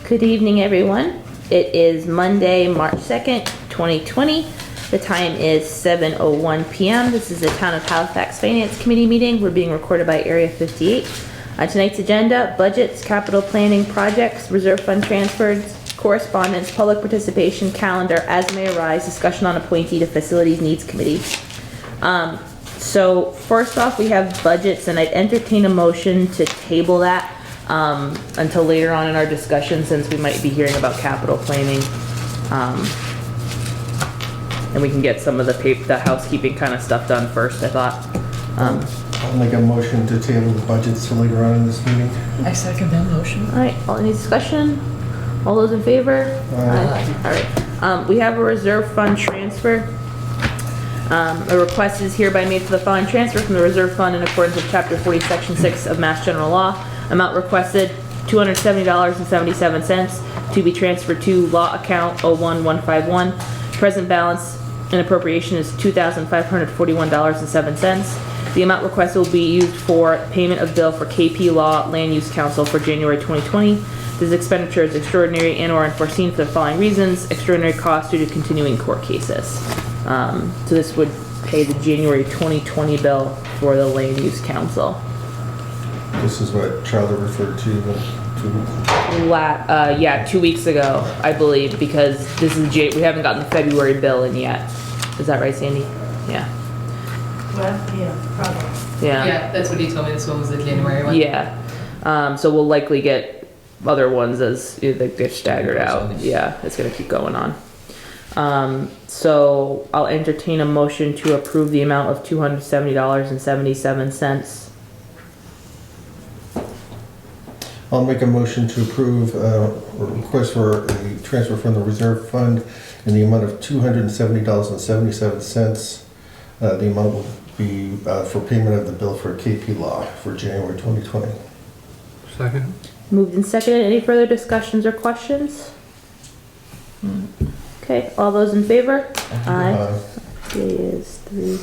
Good evening, everyone. It is Monday, March 2nd, 2020. The time is 7:01 p.m. This is the Town of Halifax Finance Committee meeting. We're being recorded by Area 58. On tonight's agenda, budgets, capital planning projects, reserve fund transfers, correspondence, public participation, calendar, as may arise, discussion on appointee to Facilities Needs Committee. So first off, we have budgets, and I'd entertain a motion to table that until later on in our discussion, since we might be hearing about capital planning. And we can get some of the housekeeping kind of stuff done first, I thought. I'll make a motion to table the budgets till later on in this meeting. I second that motion. All right, any discussion? All those in favor? Aye. All right, we have a reserve fund transfer. A request is hereby made for the following transfer from the reserve fund in accordance with chapter 40, section 6 of Mass General Law. Amount requested $270.77 to be transferred to law account 01151. Present balance and appropriation is $2,541.07. The amount requested will be used for payment of bill for KP Law Land Use Council for January 2020. This expenditure is extraordinary and or unforeseen for the following reasons. Extraordinary costs due to continuing court cases. So this would pay the January 2020 bill for the Land Use Council. This is what Charlie referred to 2 weeks ago. Yeah, 2 weeks ago, I believe, because this is we haven't gotten the February bill in yet. Is that right, Sandy? Yeah. Well, yeah, probably. Yeah. Yeah, that's what he told me. This one was the January one. Yeah. So we'll likely get other ones as they get staggered out. Yeah, it's gonna keep going on. So I'll entertain a motion to approve the amount of $270.77. I'll make a motion to approve a request for a transfer from the reserve fund in the amount of $270.77. The amount will be for payment of the bill for KP Law for January 2020. Second. Moved and seconded. Any further discussions or questions? Okay, all those in favor? Aye. It is 3,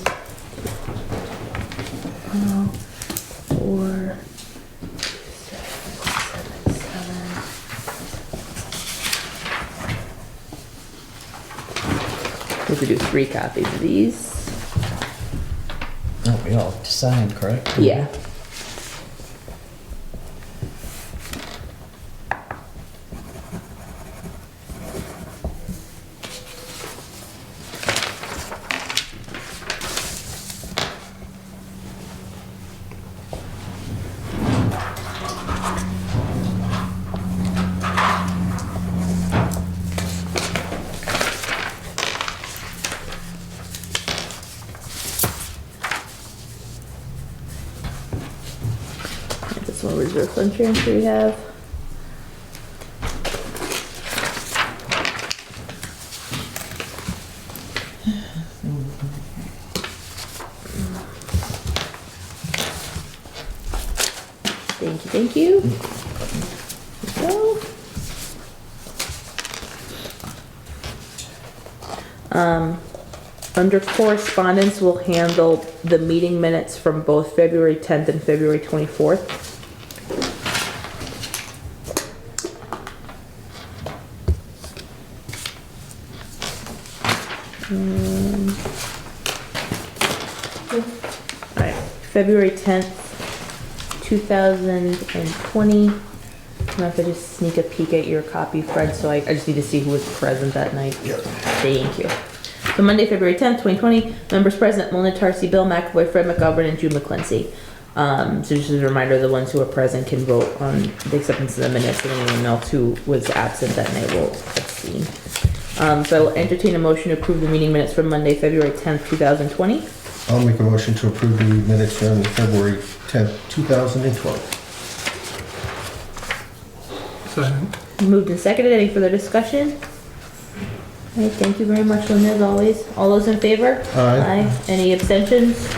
4, 7, 7. We could do 3 copies of these. Oh, we all have to sign, correct? Yeah. This one reserve fund transfer we have. Thank you. There we go. Under correspondence, we'll handle the meeting minutes from both February 10th and February 24th. Alright, February 10th, 2020. I'm gonna have to just sneak a peek at your copy, Fred, so I just need to see who was present that night. Yep. Thank you. So Monday, February 10th, 2020, members present, Melinda Tarsi, Bill McAvoy, Fred McGovern, and June McClincy. So just as a reminder, the ones who are present can vote on the acceptance of the minutes, and anyone else who was absent that night will abstain. So I will entertain a motion to approve the meeting minutes from Monday, February 10th, 2020. I'll make a motion to approve the minutes from February 10th, 2020. Second. Moved and seconded. Any further discussion? All right, thank you very much, Linda, as always. All those in favor? Aye. Any abstentions?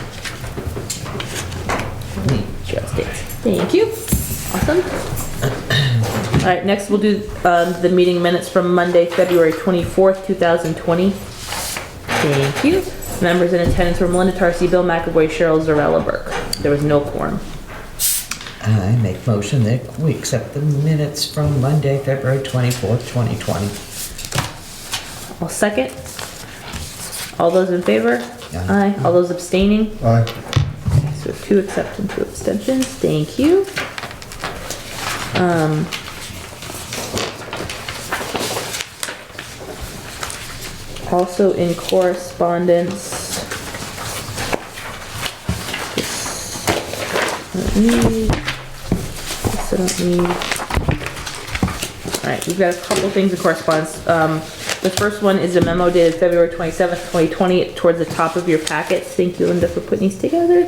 Just it. Thank you. Awesome. All right, next we'll do the meeting minutes from Monday, February 24th, 2020. Thank you. Members in attendance were Melinda Tarsi, Bill McAvoy, Cheryl Zarella Burke. There was no quorum. I make motion that we accept the minutes from Monday, February 24th, 2020. I'll second. All those in favor? Aye. All those abstaining? Aye. So 2 accept and 2 abstentions. Thank you. Also in correspondence, this I don't need. All right, we've got a couple things in correspondence. The first one is a memo dated February 27th, 2020, towards the top of your packets. Thank you, Linda, for putting these together.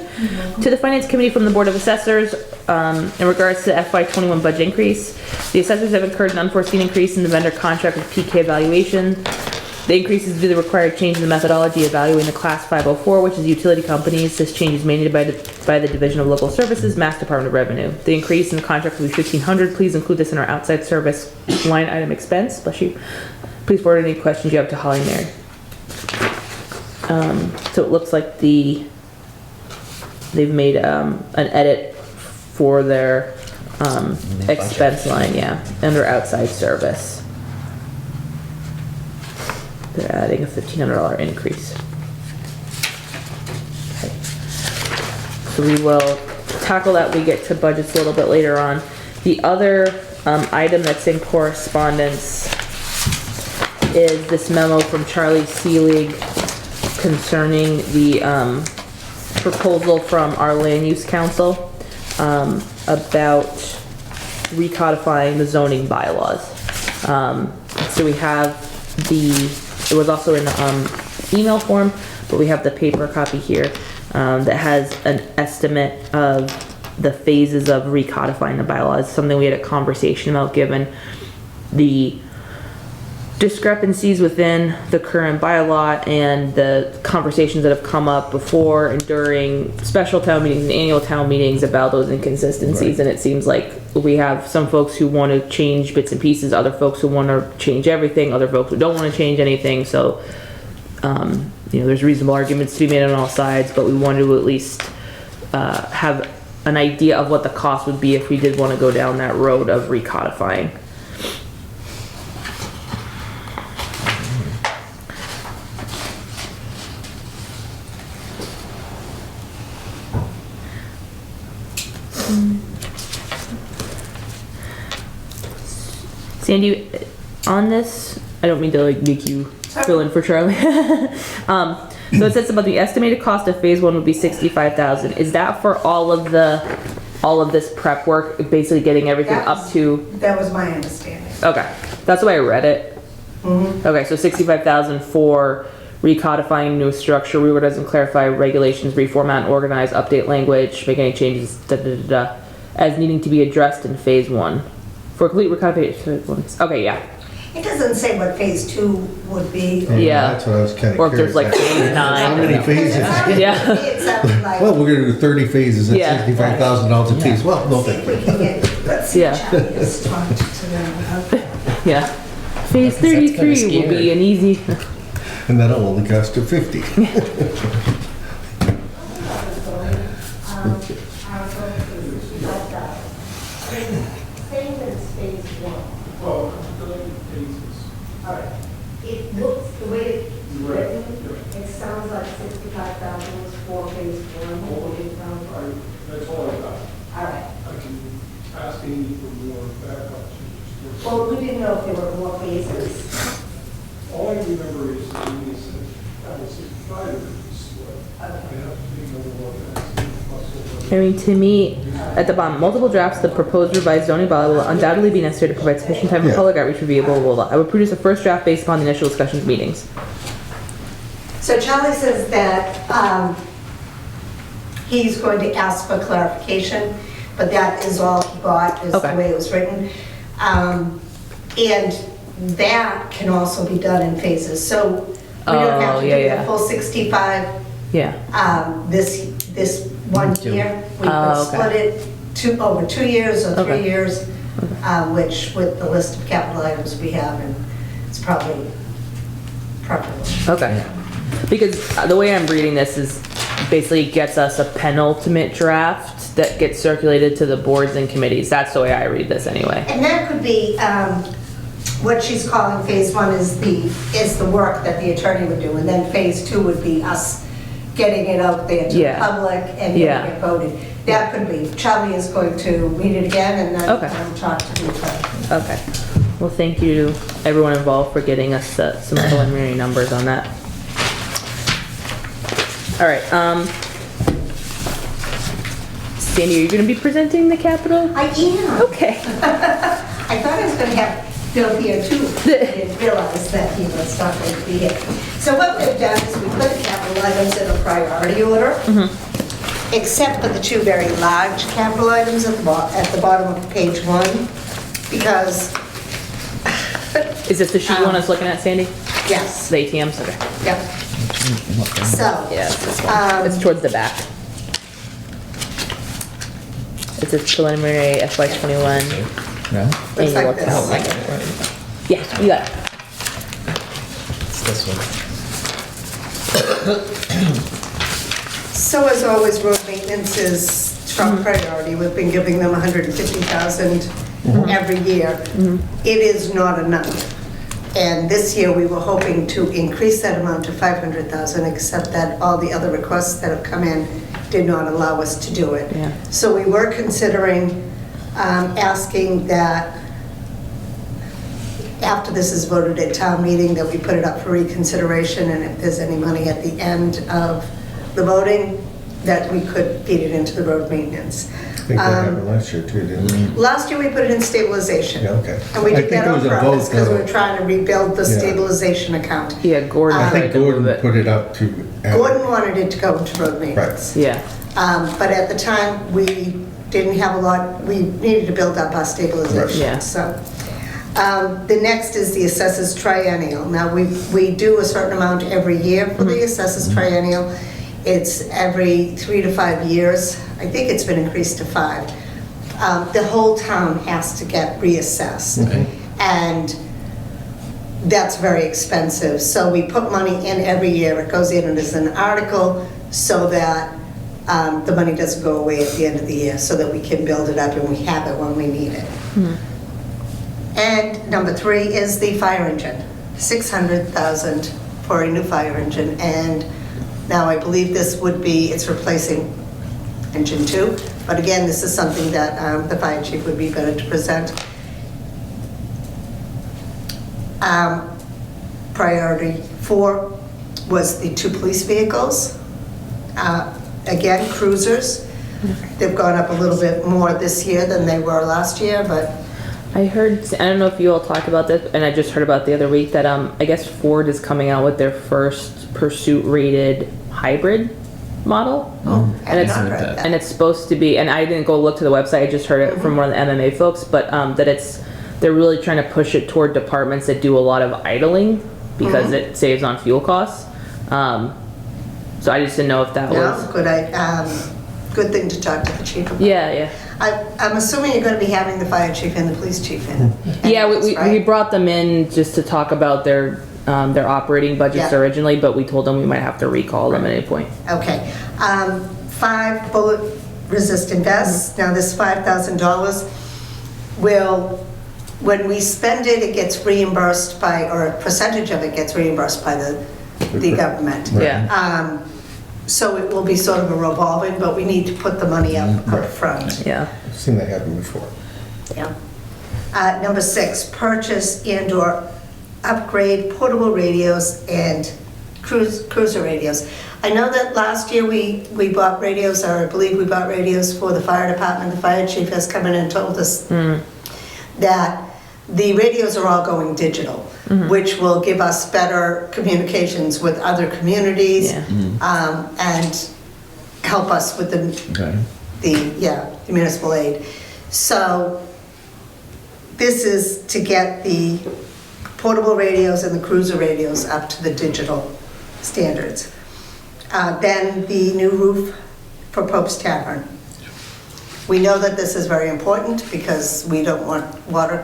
To the Finance Committee from the Board of Assessors, in regards to the FY21 budget increase. The assessors have incurred an unforeseen increase in the vendor contract with PK Evaluation. The increase is due to the required change in the methodology evaluating the Class 504, which is utility companies. This change is mandated by the Division of Local Services, Mass Department of Revenue. The increase in the contract will be $1,500. Please include this in our outside service line item expense. Bless you. Please forward any questions you have to Holly and Mary. So it looks like they've made an edit for their expense line, yeah, under outside service. They're adding a $1,500 increase. Okay. So we will tackle that when we get to budgets a little bit later on. The other item that's in correspondence is this memo from Charlie Seelig concerning the proposal from our land use council about recodifying the zoning bylaws. So we have it was also in the email form, but we have the paper copy here that has an estimate of the phases of recodifying the bylaws, something we had a conversation about given the discrepancies within the current bylaw and the conversations that have come up before and during special town meetings and annual town meetings about those inconsistencies. Right. And it seems like we have some folks who want to change bits and pieces, other folks who want to change everything, other folks who don't want to change anything. So, there's reasonable arguments to be made on all sides, but we wanted to at least have an idea of what the cost would be if we did want to go down that road of recodifying. Sandy, on this, I don't mean to make you fill in for Charlie. So it says about the estimated cost of phase 1 would be $65,000. Is that for all of this prep work, basically getting everything up to? That was my understanding. Okay, that's the way I read it. Mm-hmm. Okay, so $65,000 for recodifying new structure, reorganize and clarify regulations, reformat and organize, update language, make any changes, as needing to be addressed in phase 1. For complete recodification. Okay, yeah. It doesn't say what phase 2 would be. Yeah. That's what I was kind of Or if there's like phase 9. How many phases? Yeah. It sounded like. Well, we're gonna do 30 phases at Yeah. $65,000 a piece. Well, no See if thank we you. can get, let's see, Yeah. Charlie is talking to them. Okay. Yeah. Phase That's kinda 33 will be scary. an easy. And that'll only cost you 50. Same as phase 1. Well, phases. All right. It looks, the way it's written, it sounds like 65,000 was for phase 1. That's all I got. All right. I can ask Amy for more backup. Well, we didn't know if there were more phases. All I remember is Amy said that was 65 of the split. I have to think of what that's. I mean, to me, at the bottom, multiple drafts of the proposed revised zoning bylaw will undoubtedly be necessary to provide sufficient time for Yeah. public outreach review. Blah, blah, blah. I would produce a first draft based upon the initial discussions meetings. So Charlie says that he's going to ask for clarification, but that is all he got, is the Okay. way it was written. And that can also be done in phases. So we don't have Oh, to yeah, do yeah. the full 65 Yeah. this 1 year. We Oh, could okay. split it over 2 years or 3 Okay. years, which with the list of capital items we have, and it's probably preferable. Okay. Because the way I'm reading this is basically gets us a penultimate draft that gets circulated to the boards and committees. That's the way I read this anyway. And that could be, what she's calling phase one is the work that the attorney would do, and then phase two would be us getting it out there to the Yeah. public and Yeah. getting it voted. That could be, Charlie is going to read it again and then Okay. talk to the attorney. Okay. Well, thank you to everyone involved for getting us some preliminary numbers on that. All right, Sandy, are you gonna be presenting the capital? I am. Okay. I thought I was going to have Bill here too. I didn't realize that he was not going to be here. So what we've done is we put the capital items in a priority order, except for the two very large capital items at the bottom of page one, because, Is this the sheet you want us looking at, Sandy? yes, The ATMs, okay. yep. So, Yeah, it's this one. It's towards the back. It says preliminary FY '21. No? looks Annual like account. this. Yeah, you got it. It's this one. So as always, road maintenance is top priority. We've been giving them 150,000 every year. It is not enough. And this year, we were hoping to increase that amount to 500,000, except that all the other requests that have come in did not allow us to do it. Yeah. So we were considering asking that after this is voted at town meeting, that we put it up for reconsideration, and if there's any money at the end of the voting, that we could feed it into the road maintenance. I think that happened last year too, didn't we? Last year, we put it in stabilization. Yeah, okay. And we I did think that it on was a purpose, vote, because though. we're trying to rebuild the Yeah. stabilization account. Yeah, Gordon I tried think to move Gordon it. put it up to. Gordon wanted it to go into road maintenance. Yeah, But at the time, we didn't have a lot, we needed to build up our Right. stabilization. Yeah. So, the next is the assessors triennial. Now, we do a certain amount every year for the assessors triennial. It's every 3 to 5 years. I think it's been increased to 5. The whole town has to get reassessed. And that's very expensive. So we put money in every year. It goes in as an article so that the money doesn't go away at the end of the year, so that we can build it up and we have it when we need it. And number 3 is the fire engine, 600,000 for a new fire engine. And now I believe this would be, it's replacing engine 2. But again, this is something that the fire chief would be better to present. Priority 4 was the 2 police vehicles. Again, cruisers. They've gone up a little bit more this year than they were last year, but I heard, I don't know if you all talked about this, and I just heard about it the other week, that I guess Ford is coming out with their first Pursuit rated hybrid model. I have it's- not heard that. And it's supposed to be, and I didn't go look to the website, I just heard it from one of the MMA folks, but that they're really trying to push it toward departments that do a lot of idling because it saves on fuel costs. So I just didn't know if that was. No, good thing to talk to the chief about. Yeah. I'm assuming you're going to be having the fire chief and the police chief in. Yeah, we Right? brought them in just to talk about their operating budgets Yeah. originally, but we told them we might have to recall them at any point. Okay. 5 bullet resistant vests. Now this $5,000 will, when we spend it, it gets reimbursed by, or a percentage of it gets reimbursed by the government. Yeah, So it will be sort of a revolving, but we need to put the money up Right. front. yeah. I've seen that happen before. Yeah. Number 6, purchase and/or upgrade portable radios and cruiser radios. I know that last year we bought radios, or I believe we bought radios for the fire department. The fire chief has come in and told us that the radios are all going digital, which will give us better communications with other communities Yeah. and help us with the municipal aid. So this is to get the portable radios and the cruiser radios up to the digital standards. Then the new roof for Pope's Tavern. We know that this is very important because we don't want water to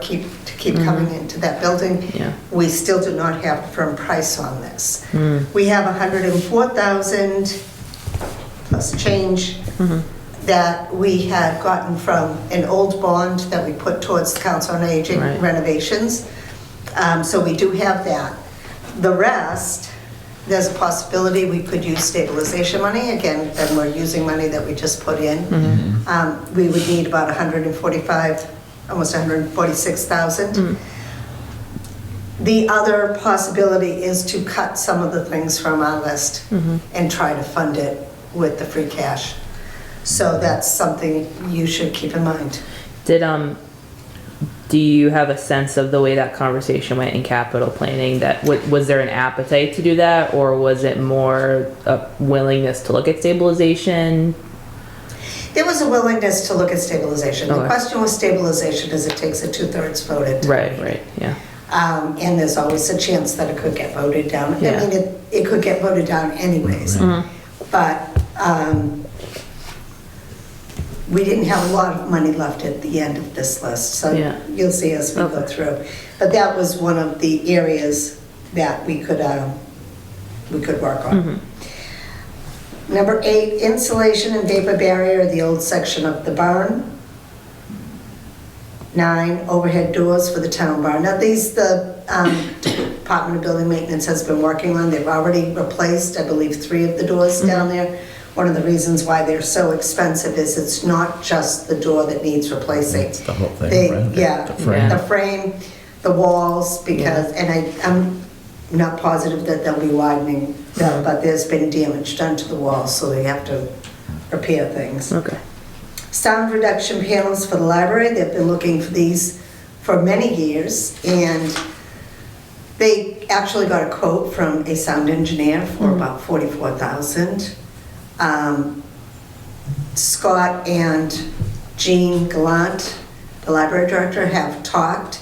keep coming into that building. Yeah. We still do not have a firm price on this. We have 104,000 was change that we had gotten from an old bond that we put towards the Council on Aging Right. renovations. So we do have that. The rest, there's a possibility we could use stabilization money. Again, then we're using money that we just put in. We would need about 145, almost 146,000. The other possibility is to cut some of the things from our list and try to fund it with the free cash. So that's something you should keep in mind. Do you have a sense of the way that conversation went in capital planning? That was there an appetite to do that, or was it more a willingness to look at stabilization? There was a willingness to look at stabilization. The Okay. question with stabilization is it takes a 2/3 vote at town Right, meeting. right, yeah. And there's always a chance that it could get voted down. Yeah. I mean, it could get voted down anyways. But we didn't have a lot of money left at the end of this list, so Yeah. you'll see as we go Okay. through. But that was one of the areas that we could work on. Number 8, insulation and vapor barrier, the old section of the barn. 9, overhead doors for the town barn. Now, these, the Department of Building Maintenance has been working on. They've already replaced, I believe, 3 of the doors down there. One of the reasons why they're so expensive is it's not just the door that needs replacing. It's the whole thing They- around it, Yeah, the frame. the frame, the walls, because, and I'm not positive that they'll be widening, but there's been damage done to the walls, so they have to repair things. Okay. Sound reduction panels for the library, they've been looking for these for many years, and they actually got a quote from a sound engineer for about $44,000. Scott and Jean Gallant, the library director, have talked.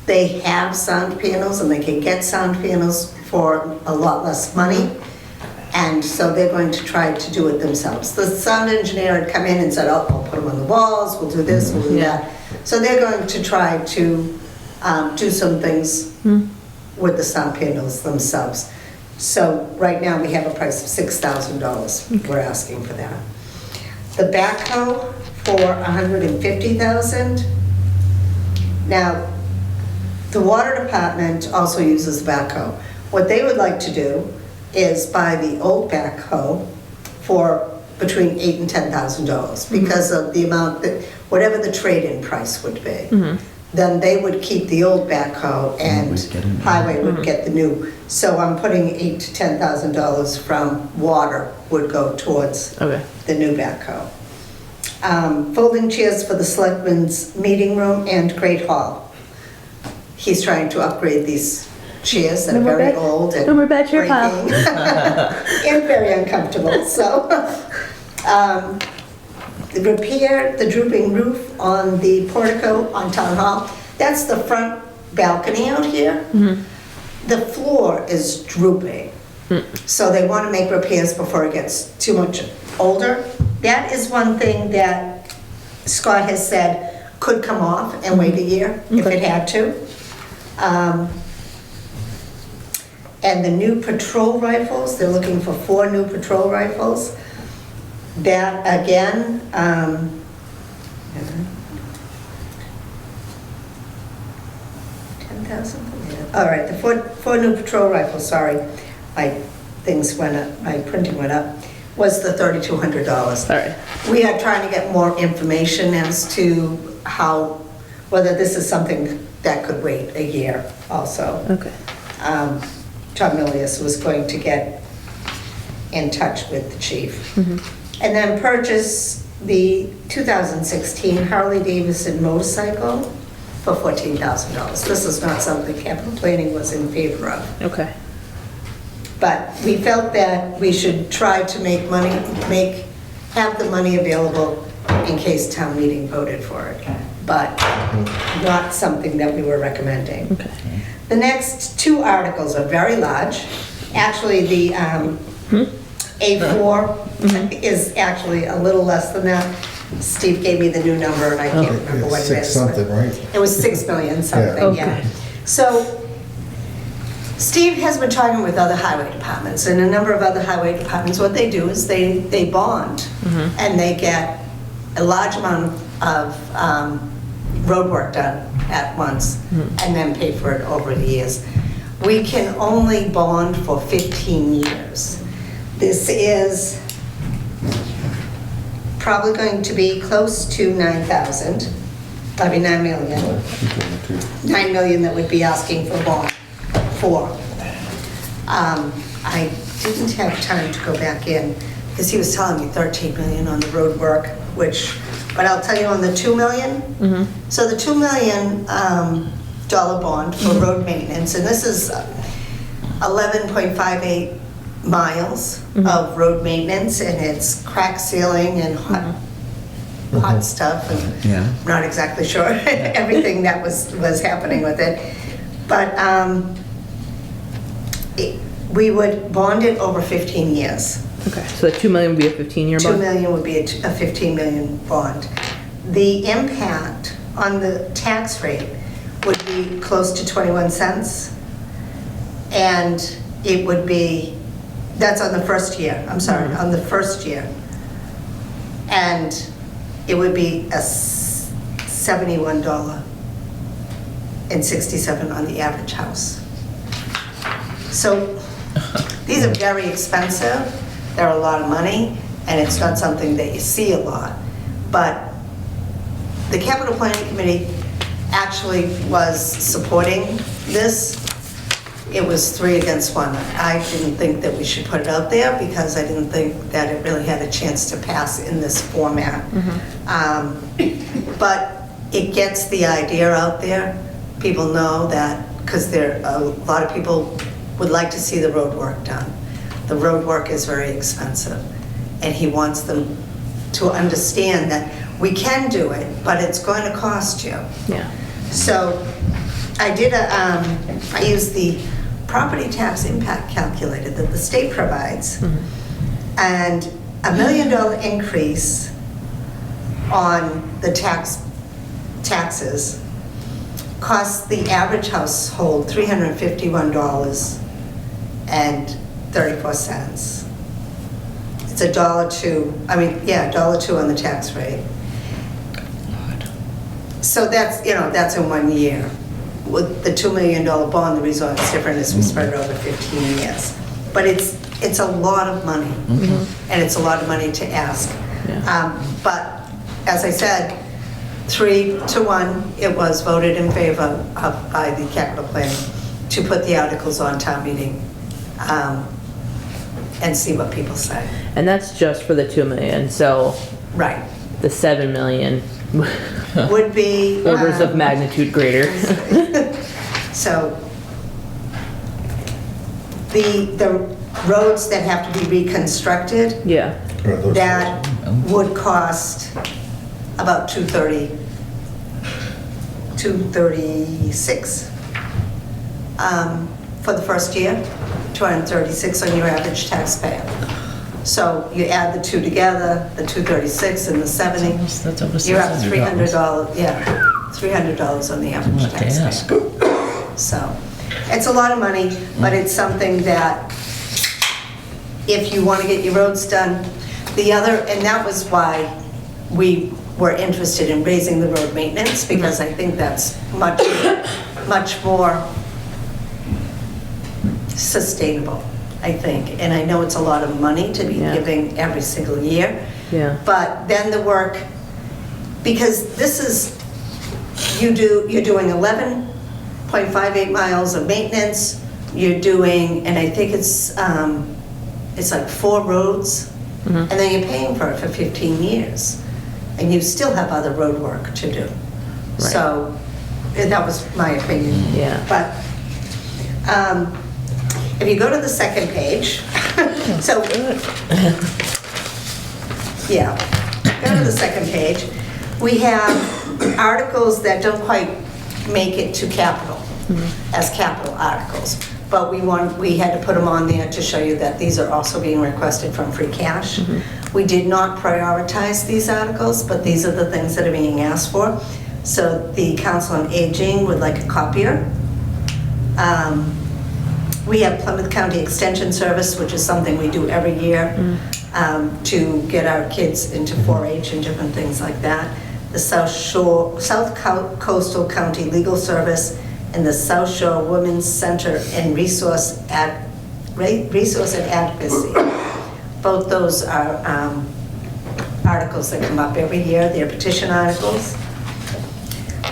They have sound panels and they can get sound panels for a lot less money. And so they're going to try to do it themselves. The sound engineer had come in and said, oh, I'll put them on the walls, we'll do this, we'll do that. So they're going to try to do some things with the sound panels themselves. So right now we have a price of $6,000. We're asking for that. The backhoe for $150,000. Now, the water department also uses the backhoe. What they would like to do is buy the old backhoe for between $8,000 and $10,000 because of the amount that, whatever the trade-in price would be. Then they would keep the old backhoe and we'd get a new. highway would get the new. So I'm putting $8,000 to $10,000 from water would go towards Okay. the new backhoe. Folding chairs for the selectmen's meeting room and great hall. He's trying to upgrade these chairs that are No more very bed- old and no more bed chair pile. breaking and very uncomfortable, so. Repair the drooping roof on the portico on Town Hall. That's the front balcony out here. The floor is drooping. So they want to make repairs before it gets too much older. That is one thing that Scott has said could come off and wait a year if it had to. And the new patrol rifles, they're looking for 4 new patrol rifles. That again, 10,000? All right, the four new patrol rifles, sorry, my things went up, my printing went up, was the $3,200. All right. We are trying to get more information as to how, whether this is something that could wait a year also. Okay. Tom Milius was going to get in touch with the chief. And then purchase the 2016 Harley Davidson motorcycle for $14,000. This is not something capital planning was in favor of. Okay. But we felt that we should try to make money, have the money available in case town meeting voted for it, but not something that we were recommending. Okay. The next 2 articles are very large. Actually, the A4 is actually a little less than that. Steve gave me the new number and I can't remember what it Six is. something, right? It was 6 million something, Yeah. yeah. Okay. So Steve has been talking with other highway departments, and a number of other highway departments, what they do is they bond, and they get a large amount of road work done at once, and then pay for it over the years. We can only bond for 15 years. This is probably going to be close to 9,000, probably 9 million. 9 million that we'd be asking for bond for. I didn't have time to go back in, because he was telling me 13 million on the road work, but I'll tell you on the 2 million. So the 2 million dollar bond for road maintenance, and this is 11.58 miles of road maintenance, and it's crack sealing and hot stuff, and Yeah. I'm not exactly sure everything that was happening with it. But we would bond it over 15 years. Okay, so the 2 million would be a 15-year 2 bond? million would be a 15 million bond. The impact on the tax rate would be close to 21 cents. And it would be, that's on the first year, I'm sorry, on the first year. And it would be a $71.67 on the average house. So these are very expensive, they're a lot of money, and it's not something that you see a lot. But the capital planning committee actually was supporting this. It was 3 against 1. I didn't think that we should put it out there, because I didn't think that it really had a chance to pass in this format. But it gets the idea out there. People know that, because a lot of people would like to see the road work done. The road work is very expensive, and he wants them to understand that we can do it, but it's going to cost you. Yeah. So I used the property tax impact calculator that the state provides, and $1 million increase on the taxes costs the average household $351.34. It's $1.02. $1.02 on the tax rate. So that's in 1 year. With the $2 million bond, the reason it's different is we spread it over 15 years. But it's a lot of money, and it's a lot of money to ask. Yeah. But as I said, 3-1, it was voted in favor by the capital planning to put the articles on town meeting and see what people say. And that's just for the 2 million, so Right. the 7 million Would be... orders of magnitude greater. So the roads that have to be reconstructed, Yeah, that would cost about $236 for the first year, $236 on your average taxpayer. So you add the two together, the $236 and the $70, That's over you're up $600. $300 on the average What to taxpayer. ask. So, it's a lot of money, but it's something that, if you want to get your roads done, and that was why we were interested in raising the road maintenance, because I think that's much more sustainable, I think. And I know it's a lot of money to be giving every single year. yeah. But then the work, because this is, you're doing 11.58 miles of maintenance, you're doing, and I think it's like 4 roads, and then you're paying for it for 15 years, and you still have other road work to do. So, that was my opinion. Yeah. But, if you go to the second page, so, yeah, go to the second page, we have articles that don't quite make it to capital, as capital articles. But we had to put them on there to show you that these are also being requested from free cash. We did not prioritize these articles, but these are the things that are being asked for. So the Council on Aging would like a copier. We have Plymouth County Extension Service, which is something we do every year to get our kids into 4-H and different things like that. The South Coastal County Legal Service and the South Shore Women's Center and Resource and Advocacy. Both those are articles that come up every year. They're petition articles.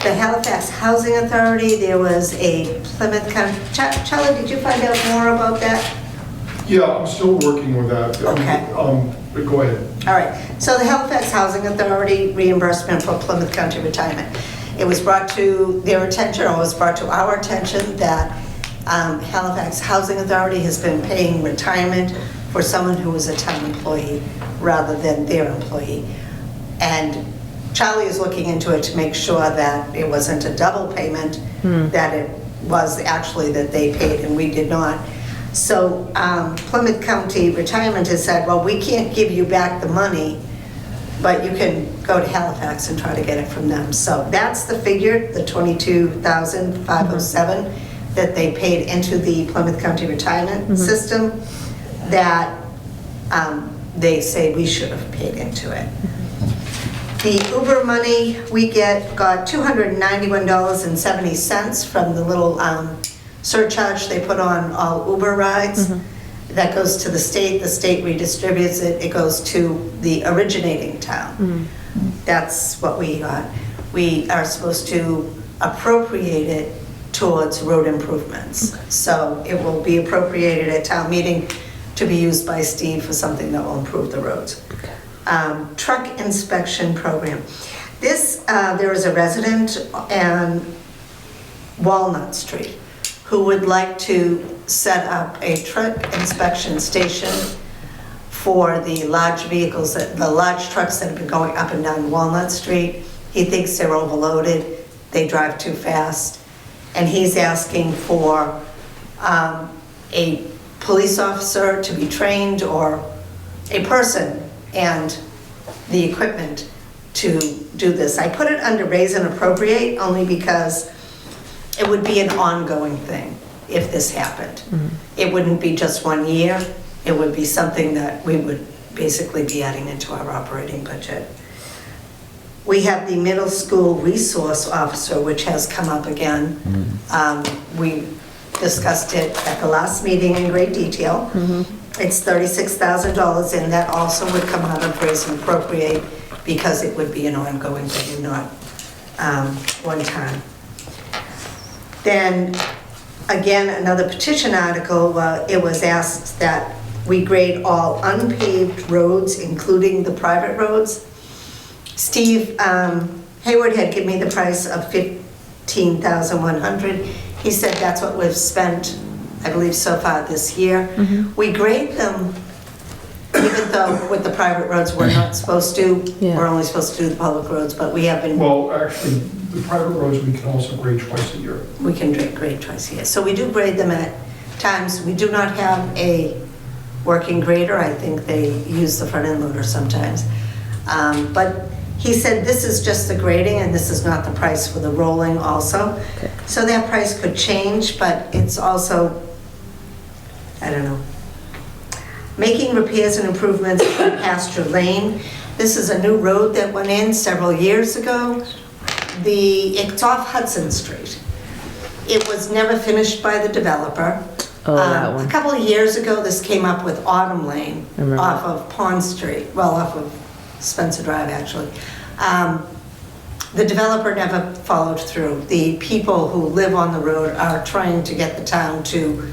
The Halifax Housing Authority, there was a Plymouth County, Charlie, did you find out more about that? Yeah, I'm still working with that. Okay. But go ahead. All right, so the Halifax Housing Authority reimbursement for Plymouth County retirement. It was brought to their attention, or was brought to our attention, that Halifax Housing Authority has been paying retirement for someone who was a town employee rather than their employee. And Charlie is looking into it to make sure that it wasn't a double payment, that it was actually that they paid and we did not. So Plymouth County Retirement has said, well, we can't give you back the money, but you can go to Halifax and try to get it from them. So that's the figure, the $22,507 that they paid into the Plymouth County Retirement System that they say we should have paid into it. The Uber money, we got $291.70 from the little surcharge they put on all Uber rides. That goes to the state redistributes it, it goes to the originating town. That's what we got. We are supposed to appropriate it towards road improvements. So it will be appropriated at town meeting to be used by Steve for something that will improve the roads. Truck inspection program. This, there is a resident on Walnut Street who would like to set up a truck inspection station for the large vehicles, the large trucks that have been going up and down Walnut Street. He thinks they're overloaded, they drive too fast, and he's asking for a police officer to be trained, or a person and the equipment to do this. I put it under raise and appropriate only because it would be an ongoing thing if this happened. It wouldn't be just 1 year. It would be something that we would basically be adding into our operating budget. We have the middle school resource officer, which has come up again. We discussed it at the last meeting in great detail. It's $36,000, and that also would come out of raise and appropriate because it would be an ongoing thing, not one time. Then, again, another petition article, it was asked that we grade all unpaved roads, including the private roads. Steve Hayward had given me the price of $15,100. He said that's what we've spent, I believe, so far this year. We grade them, even though with the private roads we're not supposed to. We're only supposed to do the public roads, but we have been. Well, actually, the private roads, we can also grade twice a year. We can grade twice a year. So we do grade them at times. We do not have a working grader. I think they use the front end loader sometimes. But he said this is just the grading and this is not the price for the rolling also. So that price could change, but it's also, I don't know. Making repairs and improvements on Pasture Lane. This is a new road that went in several years ago. It's off Hudson Street. It was never finished by the developer. That one. A couple of years ago, this came up with Autumn Lane remember. off of Pond Street, well, off of Spencer Drive, actually. The developer never followed through. The people who live on the road are trying to get the town to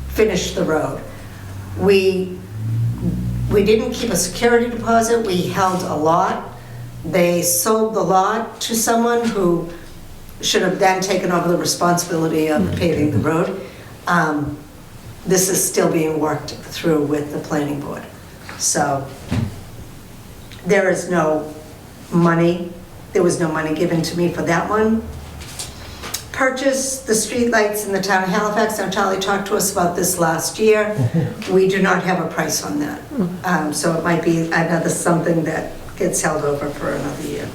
finish the road. We didn't keep a security deposit, we held a lot. They sold the lot to someone who should have then taken over the responsibility of paving the road. This is still being worked through with the planning board. So there is no money, there was no money given to me for that one. Purchase the streetlights in the town of Halifax. Now Charlie talked to us about this last year. We do not have a price on that. So it might be another something that gets held over for another year.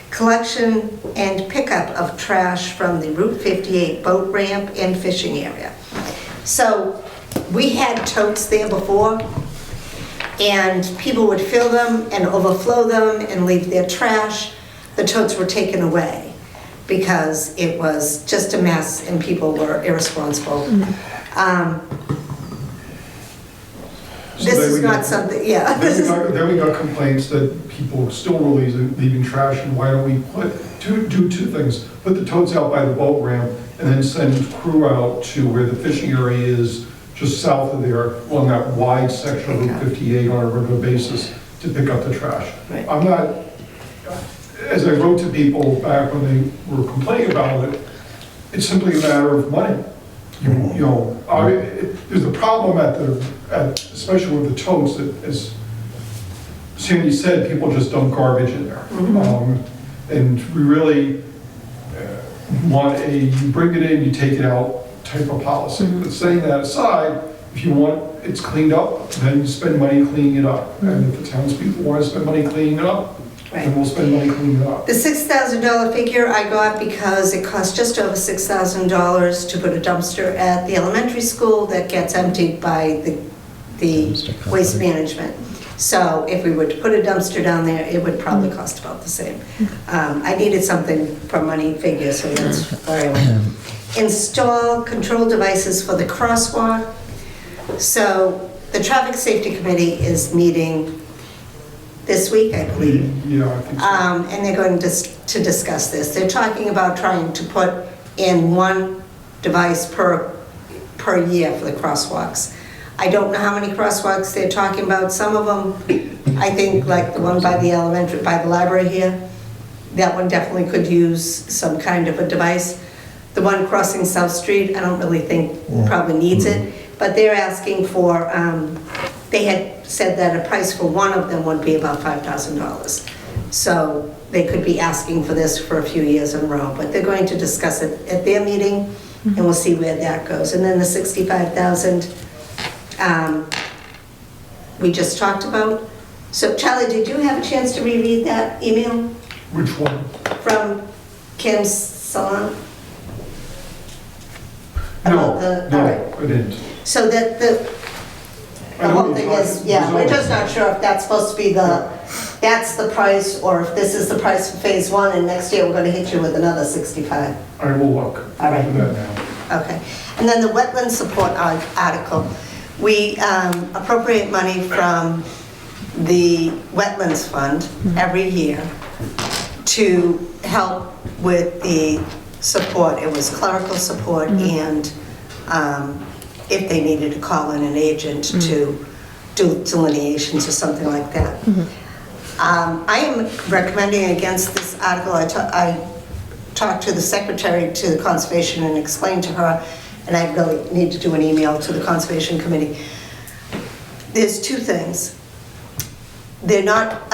Collection and pickup of trash from the Route 58 boat ramp and fishing area. So We had totes there before, and people would fill them and overflow them and leave their trash. The totes were taken away because it was just a mess and people were irresponsible. So This then is we not got- something, yeah. Then we got complaints that people still were leaving trash, and why don't we do two things? Put the totes out by the boat ramp, and then send crew out to where the fishing area is, just south of there, along that wide section of Route 58 on a regular basis, to pick up the trash. Right. I'm not, as I wrote to people back when they were complaining about it, it's simply a matter of money. There's a problem especially with the totes, that, as Sandy said, people just dump garbage in there. And we really want you bring it in, you take it out type of policy. But setting that aside, if you want it's cleaned up, then you spend money cleaning it up. And if the townspeople want to spend money cleaning it up, then we'll spend money cleaning it up. The $6,000 figure I got because it costs just over $6,000 to put a dumpster at the elementary school that gets emptied by the Dumpster company. waste management. So if we were to put a dumpster down there, it would probably cost about the same. I needed something for money figure, so that's where I went. Install control devices for the crosswalk. So the Traffic Safety Committee is meeting this week, I believe. Yeah, I think so. And they're going to discuss this. They're talking about trying to put in one device per year for the crosswalks. I don't know how many crosswalks they're talking about. Some of them, I think, like the one by the library here, that one definitely could use some kind of a device. The one crossing South Street, I don't really think probably needs it, but they're asking for, they had said that a price for one of them would be about $5,000. So they could be asking for this for a few years in a row, but they're going to discuss it at their meeting, and we'll see where that goes. And then the $65,000 we just talked about. So Charlie, did you have a chance to reread that email Which one? from Kim Salon? No, All right. I didn't. So that the I know whole what thing you're is, talking- yeah, we're there's just not sure if that's supposed to be that's the price, or if this is the price for phase one, and next year we're gonna hit you with another 65. I will look. All right. I'll do that now. Okay. And then the wetland support article. We appropriate money from the Wetlands Fund every year to help with the support. It was clerical support and if they needed to call in an agent to do delineations or something like that. I am recommending against this article. I talked to the secretary to the Conservation and explained to her, and I really need to do an email to the Conservation Committee. There's two things. They're not,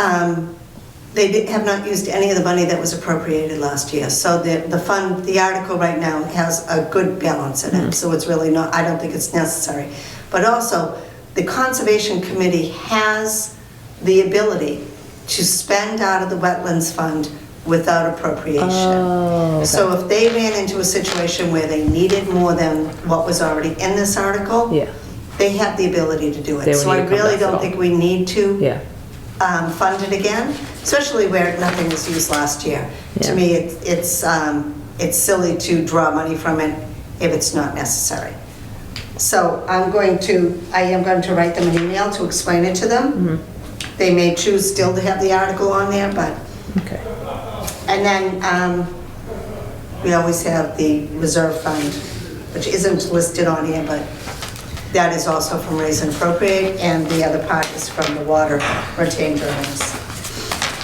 they have not used any of the money that was appropriated last year. So the fund, the article right now has a good balance in it. So it's really not, I don't think it's necessary. But also, the Conservation Committee has the ability to spend out of the Wetlands Fund without appropriation. Oh, okay. So if they ran into a situation where they needed more than what was already in this article, Yeah, they have the ability to do They it. would So need I to come really back at don't all. think we need to yeah. fund it again, especially where nothing was used last year. Yeah. To me, it's silly to draw money from it if it's not necessary. So I am going to write them an email to explain it to them. They may choose still to have the article on there, but, Okay. and then we always have the reserve fund, which isn't listed on here, but that is also from raise and appropriate, and the other part is from the water retained earnings.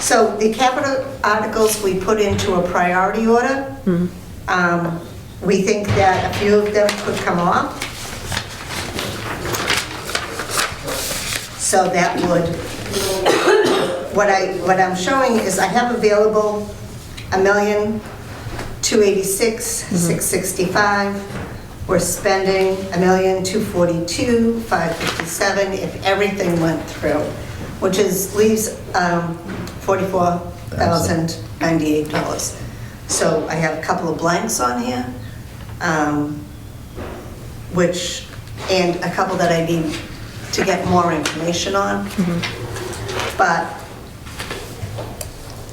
So the capital articles we put into a priority order. We think that a few of them could come off. So that would, what I'm showing is I have available $1,286,665. We're spending $1,242,557 if everything went through, which leaves $44,098. So I have a couple of blanks on here, which and a couple that I need to get more information on. But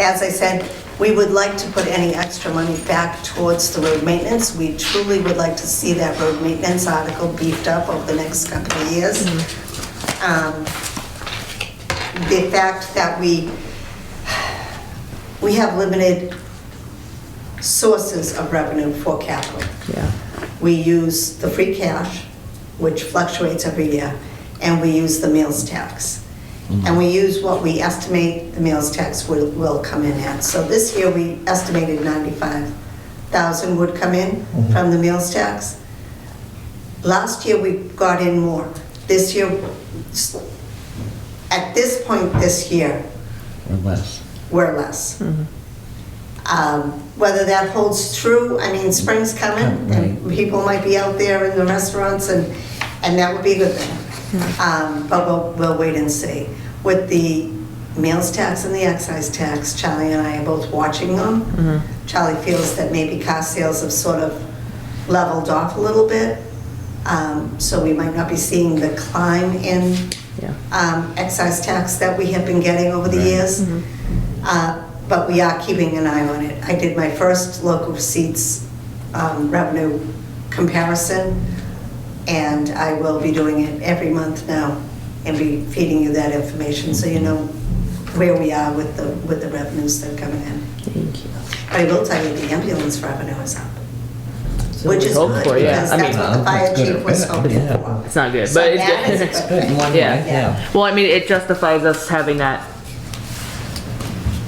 as I said, we would like to put any extra money back towards the road maintenance. We truly would like to see that road maintenance article beefed up over the next couple of years. The fact that we have limited sources of revenue for capital. Yeah. We use the free cash, which fluctuates every year, and we use the meals tax. And we use what we estimate the meals tax will come in at. So this year, we estimated 95,000 would come in from the meals tax. Last year, we got in more. This year, at this point this year, Or less. we're less. Whether that holds true, I mean, spring's coming, and people might be out there in the restaurants, and that would be a good thing. But we'll wait and see. With the meals tax and the excise tax, Charlie and I are both watching them. Charlie feels that maybe car sales have sort of leveled off a little bit, so we might not be seeing the climb in excise tax that we have been getting over the years. But we are keeping an eye on it. I did my first local receipts revenue comparison, and I will be doing it every month now and be feeding you that information so you know where we are with the revenues that are coming in. Thank you. But I will tell you, the ambulance revenue is up, which is hope good, for, yeah. because I that's mean, what the fire chief was hoping Yeah. for. It's not good, So but that is a it's good Good in thing. one way, Yeah. yeah. Well, I mean, it justifies us having that,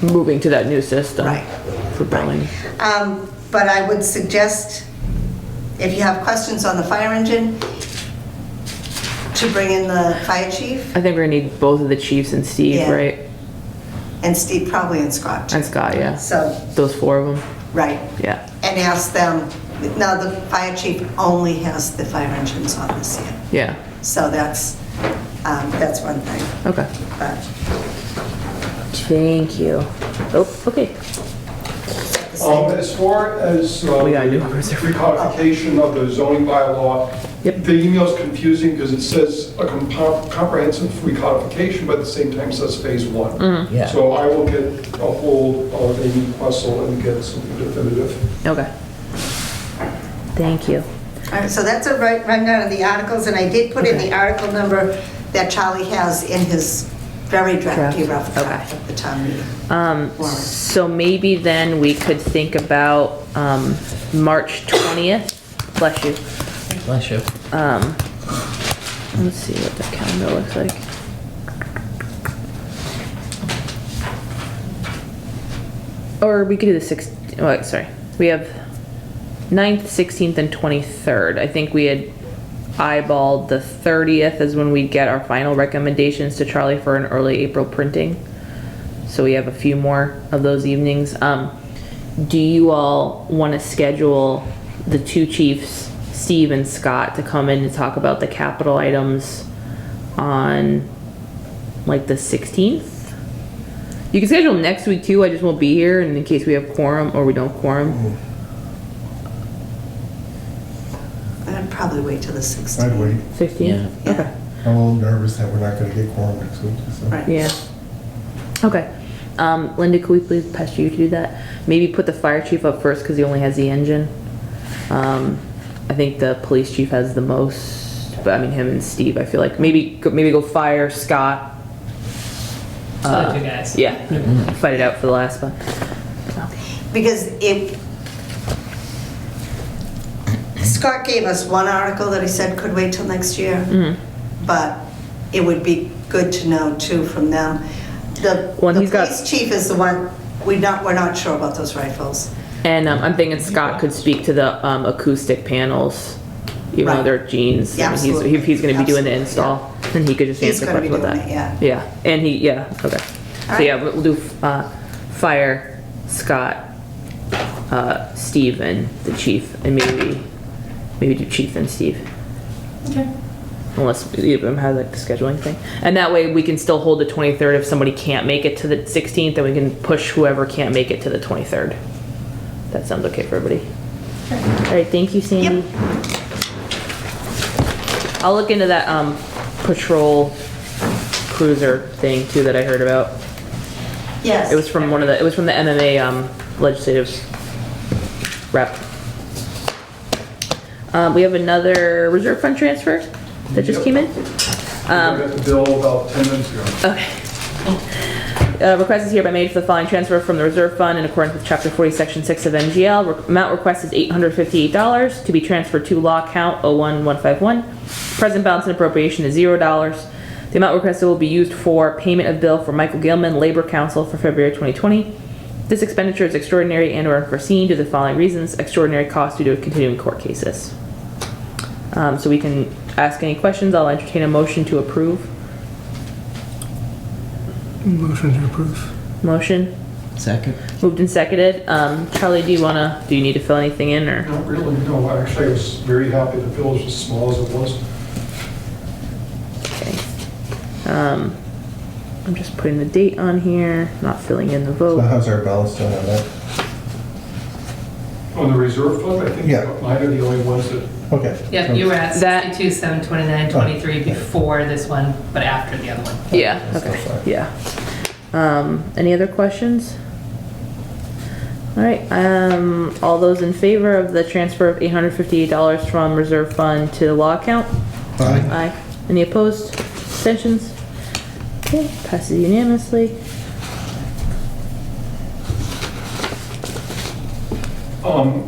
moving to that new system. Right. For billing. But I would suggest, if you have questions on the fire engine, to bring in the fire chief I think we're gonna need both of the chiefs and Steve, Yeah. right? and Steve, probably and Scott too. And Scott, yeah. So, Those four of them, right, yeah. and ask them, now the fire chief only has the fire engines on this year. Yeah, So that's one thing, okay. but. Thank you. Oh, okay. As far as We got a new the reserve. recodification of the zoning bylaw, Yep. the email's confusing because it says a comprehensive recodification, but at the same time says phase one. Yeah. So I will get a hold of Amy Questle and get some definitive. Okay. Thank you. All right, so that's a rundown of the articles, and I did put in the article number that Charlie has in his very drafty rough Okay. draft of the town meeting. Warrant. So maybe then we could think about, March 20th. Bless you. Bless you. Let's see what the calendar looks like. Or we could do the 6th, oh, sorry. We have 9th, 16th, and 23rd. I think we had eyeballed the 30th as when we get our final recommendations to Charlie for an early April printing. So we have a few more of those evenings. Do you all want to schedule the two chiefs, Steve and Scott, to come in and talk about the capital items on like the 16th? You can schedule next week too, I just won't be here, and in case we have quorum or we don't quorum. I'd probably wait till the 16th. I'd wait. 15th? Yeah. Okay. I'm a little nervous that we're not gonna get quorum next week, so. Right. Yeah. Okay. Linda, could we please pass you to do that? Maybe put the fire chief up first because he only has the engine. I think the police chief has the most, but I mean him and Steve. I feel like maybe go fire, Scott. So the two guys. Yeah, fight it out for the last one. Because Scott gave us one article that he said could wait till next year, but it would be good to know too from them. The Well, and he's got- police chief is the one, we're not sure about those rifles. And I'm thinking Scott could speak to the acoustic panels, even though Right. they're jeans. Yeah, I mean, absolutely. if he's going to be doing the Absolutely, install, then he could just He's answer gonna be questions about doing that. it, yeah. Yeah, and okay. So right. yeah, we'll do fire, Scott, Steve, and the chief, and maybe do chief and Steve. Okay. Unless either of them have like the scheduling thing. And that way we can still hold the 23rd if somebody can't make it to the 16th, then we can push whoever can't make it to the 23rd. That sounds okay for everybody. All right, thank you, Sandy. I'll look into that, patrol cruiser thing too that I heard about. Yes. It was from it was from the MMA, legislative rep. We have another reserve fund transfer that just came in. I got the bill about 10 minutes ago. Okay. Request is hereby made for the following transfer from the reserve fund in accordance with chapter 40, section 6 of MGL. Amount request is $858 to be transferred to law account 01151. Present balance and appropriation is $0. The amount requested will be used for payment of bill for Michael Gilman, Labor Council for February 2020. This expenditure is extraordinary and or unforeseen due to the following reasons. Extraordinary costs due to continuing court cases. So we can ask any questions. I'll entertain a motion to approve. Motion to approve. Motion Second. moved and seconded. Charlie, do you need to fill anything in or? Not really, no, actually, I was very happy the bill was as small as it was. Okay. I'm just putting the date on here, not filling in the So vote. how's our balance doing on that? On the reserve fund, I think Yeah. mine are the only ones that, Okay. Yep, you were at That- 62, 729, 23 before this one, but after the other one. Yeah, That's okay, fine. yeah. Any other questions? All right, all those in favor of the transfer of $858 from reserve fund to the law account? Aye. Aye. Any opposed? Abstentions? Okay, passes unanimously.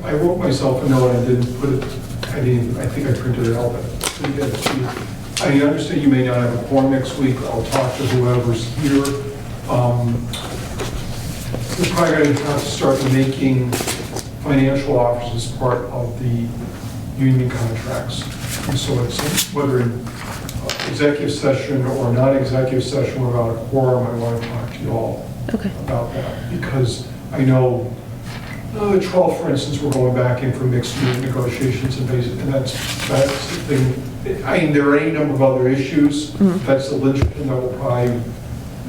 I wrote myself a note, I didn't put it, I think I printed it out, but I didn't get it to you. I understand you may not have a quorum next week, I'll talk to whoever's here. We're probably going to have to start making financial offers as part of the union contracts. And so it's whether in executive session or non-executive session without a quorum, I want to talk to you all Okay. about that. Because I know the 12th, for instance, we're going back in for mixed unit negotiations and that's the thing. I mean, there are any number of other issues. That's the linchpin that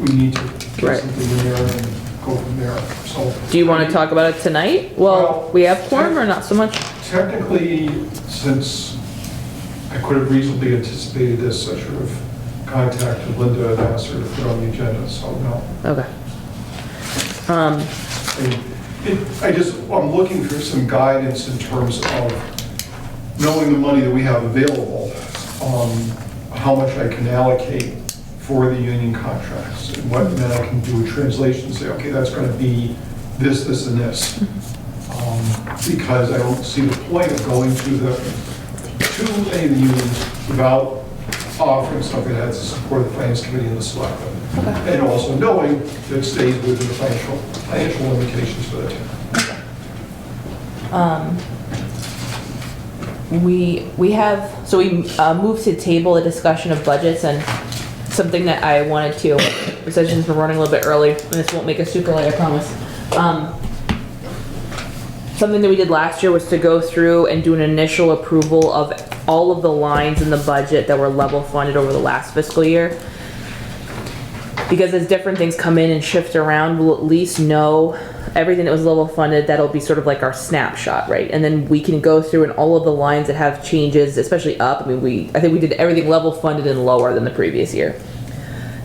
we need to get Right. something in there and go from there. So. Do you want to talk about it tonight? Well, we have quorum or not so much? Technically, since I could have reasonably anticipated this, I should have contacted Linda and asked her to put on the agenda, so no. Okay. I'm looking for some guidance in terms of knowing the money that we have available, how much I can allocate for the union contracts, and what, then I can do a translation and say, okay, that's gonna be this, this, and this. Because I don't see the point of going to any of the unions without offering something that has the support of the finance committee and the selectmen. And also knowing that it stays within the financial limitations for the town. We moved to table the discussion of budgets, and something that I wanted to, since we're running a little bit early, and this won't make us super late, I promise. Something that we did last year was to go through and do an initial approval of all of the lines in the budget that were level funded over the last fiscal year. Because as different things come in and shift around, we'll at least know everything that was level funded. That'll be sort of like our snapshot, right? And then we can go through and all of the lines that have changes, especially up. I mean, I think we did everything level funded and lower than the previous year.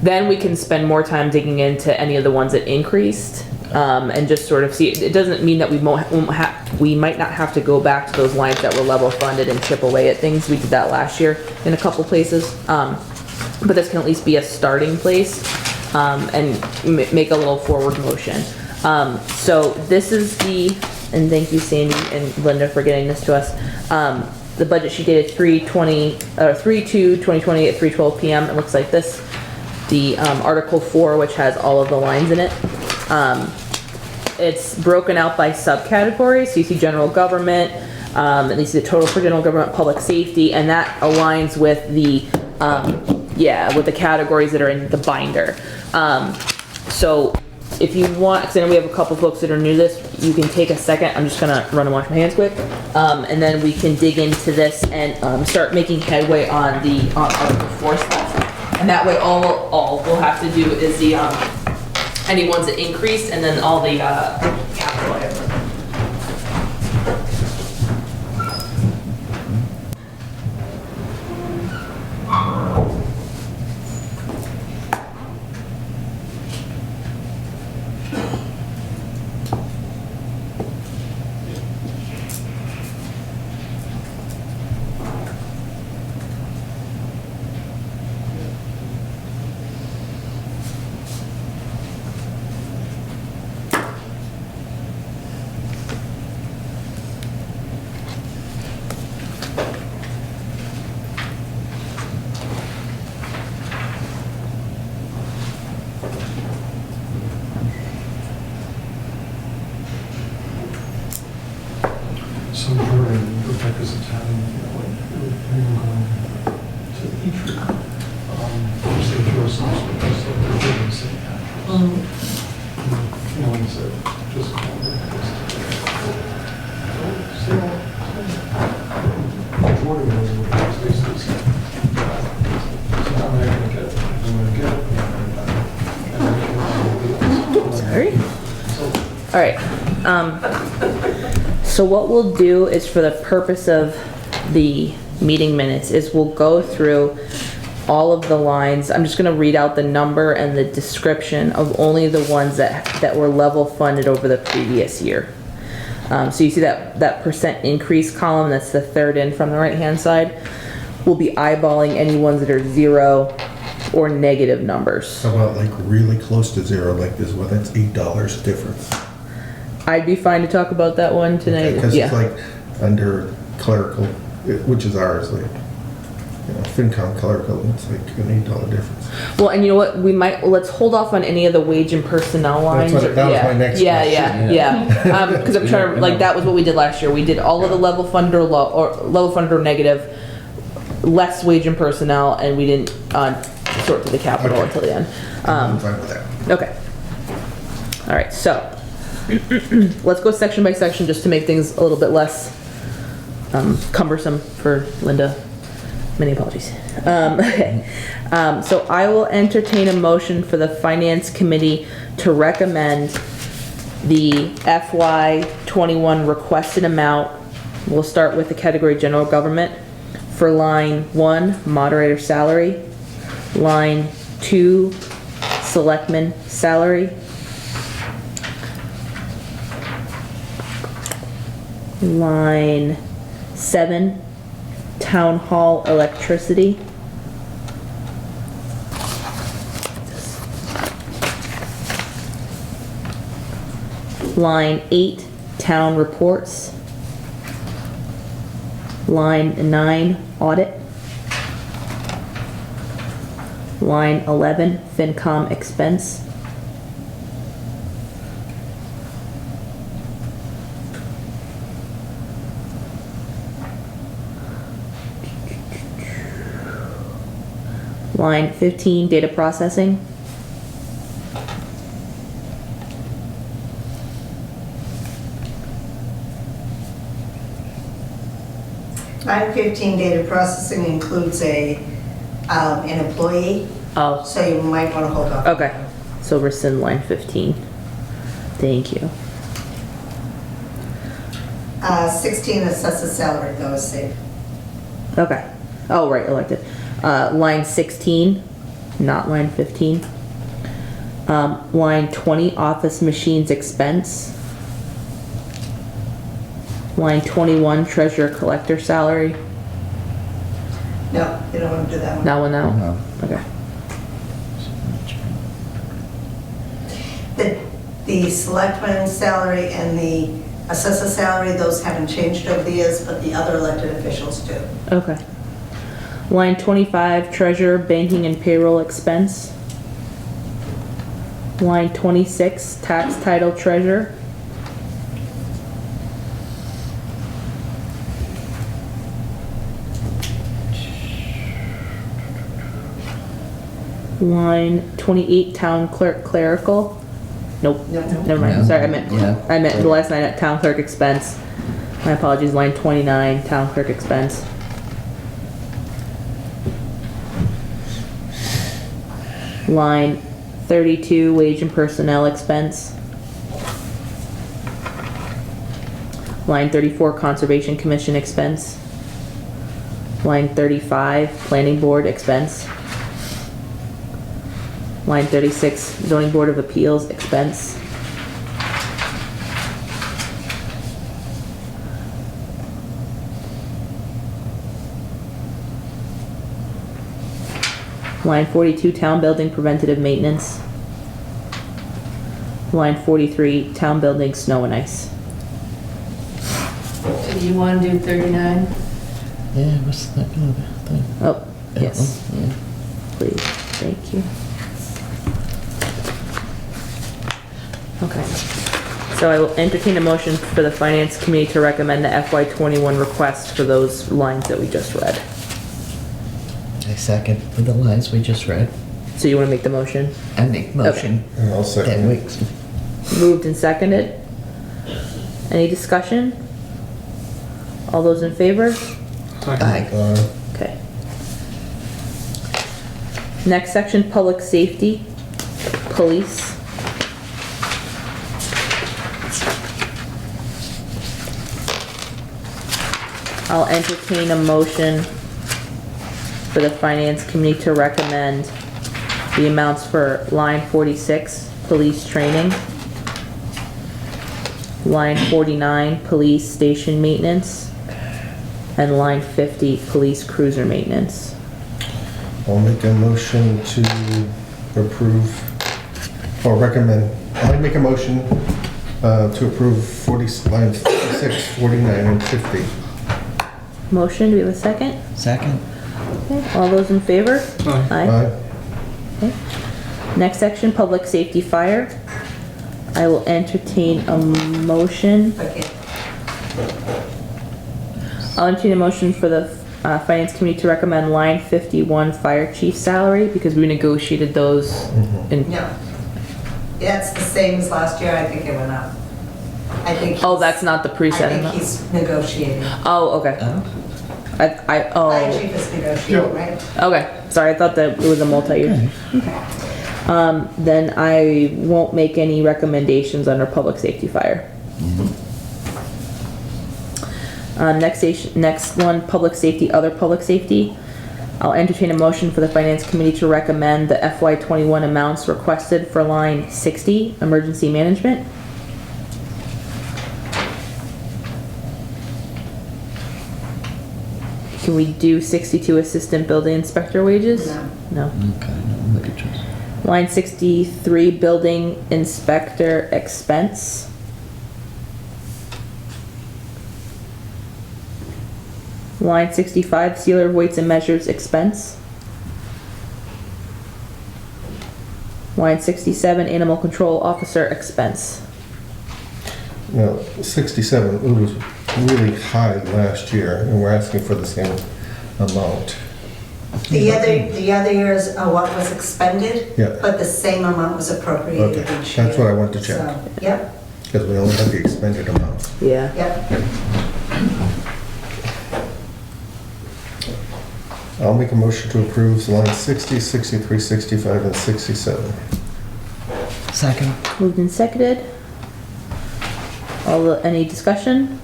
Then we can spend more time digging into any of the ones that increased, and just sort of see. It doesn't mean that we might not have to go back to those lines that were level funded and chip away at things. We did that last year in a couple places, but this can at least be a starting place. And make a little forward motion. So this is and thank you Sandy and Linda for getting this to us. The budget sheet dated 3/2/2020 at 3:12 p.m. It looks like this. The Article 4, which has all of the lines in it. It's broken out by subcategories. So you see general government, at least the total for general government, public safety, and that aligns with the with the categories that are in the binder. So if you want, because I know we have a couple folks that are new to this, you can take a second. I'm just gonna run and wash my hands quick, and then we can dig into this and start making headway on the Article 4 stuff. And that way, all we'll have to do is the any ones that increased, and then all the capital items. Petrie. St. Joseph's, because of their business in that. Feelings that just kind of. Jordan knows what his face is. So how am I gonna get it? I'm gonna get it. Sorry. All right. So what we'll do is, for the purpose of the meeting minutes, is we'll go through all of the lines. I'm just gonna read out the number and the description of only the ones that were level funded over the previous year. So you see that percent increase column, that's the third in from the right-hand side. We'll be eyeballing any ones that are zero or negative numbers. How about like really close to zero, like this one, that's $8 difference. I'd be fine to talk about that one tonight. Because Yeah. it's like under clerical, which is ours, like, FinCom clerical, it's like an $8 difference. Well, and you know what, let's hold off on any of the wage and personnel lines. That was my next question. Yeah. Because I'm trying to, like, that was what we did last year. We did all of the level funded or negative, less wage and personnel, and we didn't sort to the capital Okay. until the end. I'm fine with that. Okay. All right, so let's go section by section just to make things a little bit less cumbersome for Linda. Many apologies. Okay. So I will entertain a motion for the Finance Committee to recommend the FY21 requested amount. We'll start with the category General Government. For line 1, moderator salary. Line 2, selectman salary. Line 7, town hall electricity. Line 8, town reports. Line 9, audit. Line 11, FinCom expense. Line 15, data processing. Line 15 data processing includes an employee, Oh, so you might want to hold off. okay. So rescind line 15. Thank you. 16 assessor salary, though, is safe. Okay. Oh, right, elected. Line 16, not line 15. Line 20, office machines expense. Line 21, treasurer collector salary. No, you don't want to do that one. That one now? No. Okay. The selectman's salary and the assessor salary, those haven't changed over the years, but the other elected officials do. Okay. Line 25, treasurer, banking and payroll expense. Line 26, tax title treasurer. Line 28, town clerk clerical. Nope, No. never mind. No. Sorry, I Yeah. meant the last line at town clerk expense. My apologies, line 29, town clerk expense. Line 32, wage and personnel expense. Line 34, conservation commission expense. Line 35, planning board expense. Line 36, zoning board of appeals expense. Line 42, town building preventative maintenance. Line 43, town building snow and ice. So do you want to do 39? Yeah, what's that other thing? Oh, That yes, one? Yeah. please, thank you. Okay, so I will entertain a motion for the finance committee to recommend the FY21 request for those lines that we just read. I second with the lines we just read. So you wanna make the motion? I make motion And I'll that second we, it. Moved and seconded. Any discussion? All those in favor? aye. Okay. Next section, public safety, police. I'll entertain a motion for the finance committee to recommend the amounts for line 46, police training, line 49, police station maintenance, and line 50, police cruiser maintenance. I'll make a motion to approve, or recommend, I'll make a motion to approve line 46, 49, and 50. Motion, do we have a second? Second? Okay, all those in favor? Aye. Aye. Okay. Next section, public safety fire. I will entertain a motion. Okay. I'll entertain a motion for the finance committee to recommend line 51 fire chief salary because we negotiated those in. No. That's the same as last year, I think it went up. I think. Oh, that's not the I preset think amount. he's negotiating. Oh, okay. Oh, Fire Oh, chief is negotiating, Yeah. right? okay. Sorry, I thought that it was a multi-year. Then I won't make any recommendations under public safety fire. Next one, public safety, other public safety. I'll entertain a motion for the finance committee to recommend the FY21 amounts requested for line 60, emergency management. Can we do 62 assistant building inspector wages? No. No. okay, no, look at yours. Line 63, building inspector expense. Line 65, sealer weights and measures expense. Line 67, animal control officer expense. Now, 67, it was really high last year, and we're asking for the same amount. The other years are what was expended. Yeah. But the same amount was appropriated Okay, each year. that's what I want to check. So, yep, Because we only have the expended amounts. Yeah. yep. I'll make a motion to approve lines 60, 63, 65, and 67. Second? Moved and seconded. Any discussion?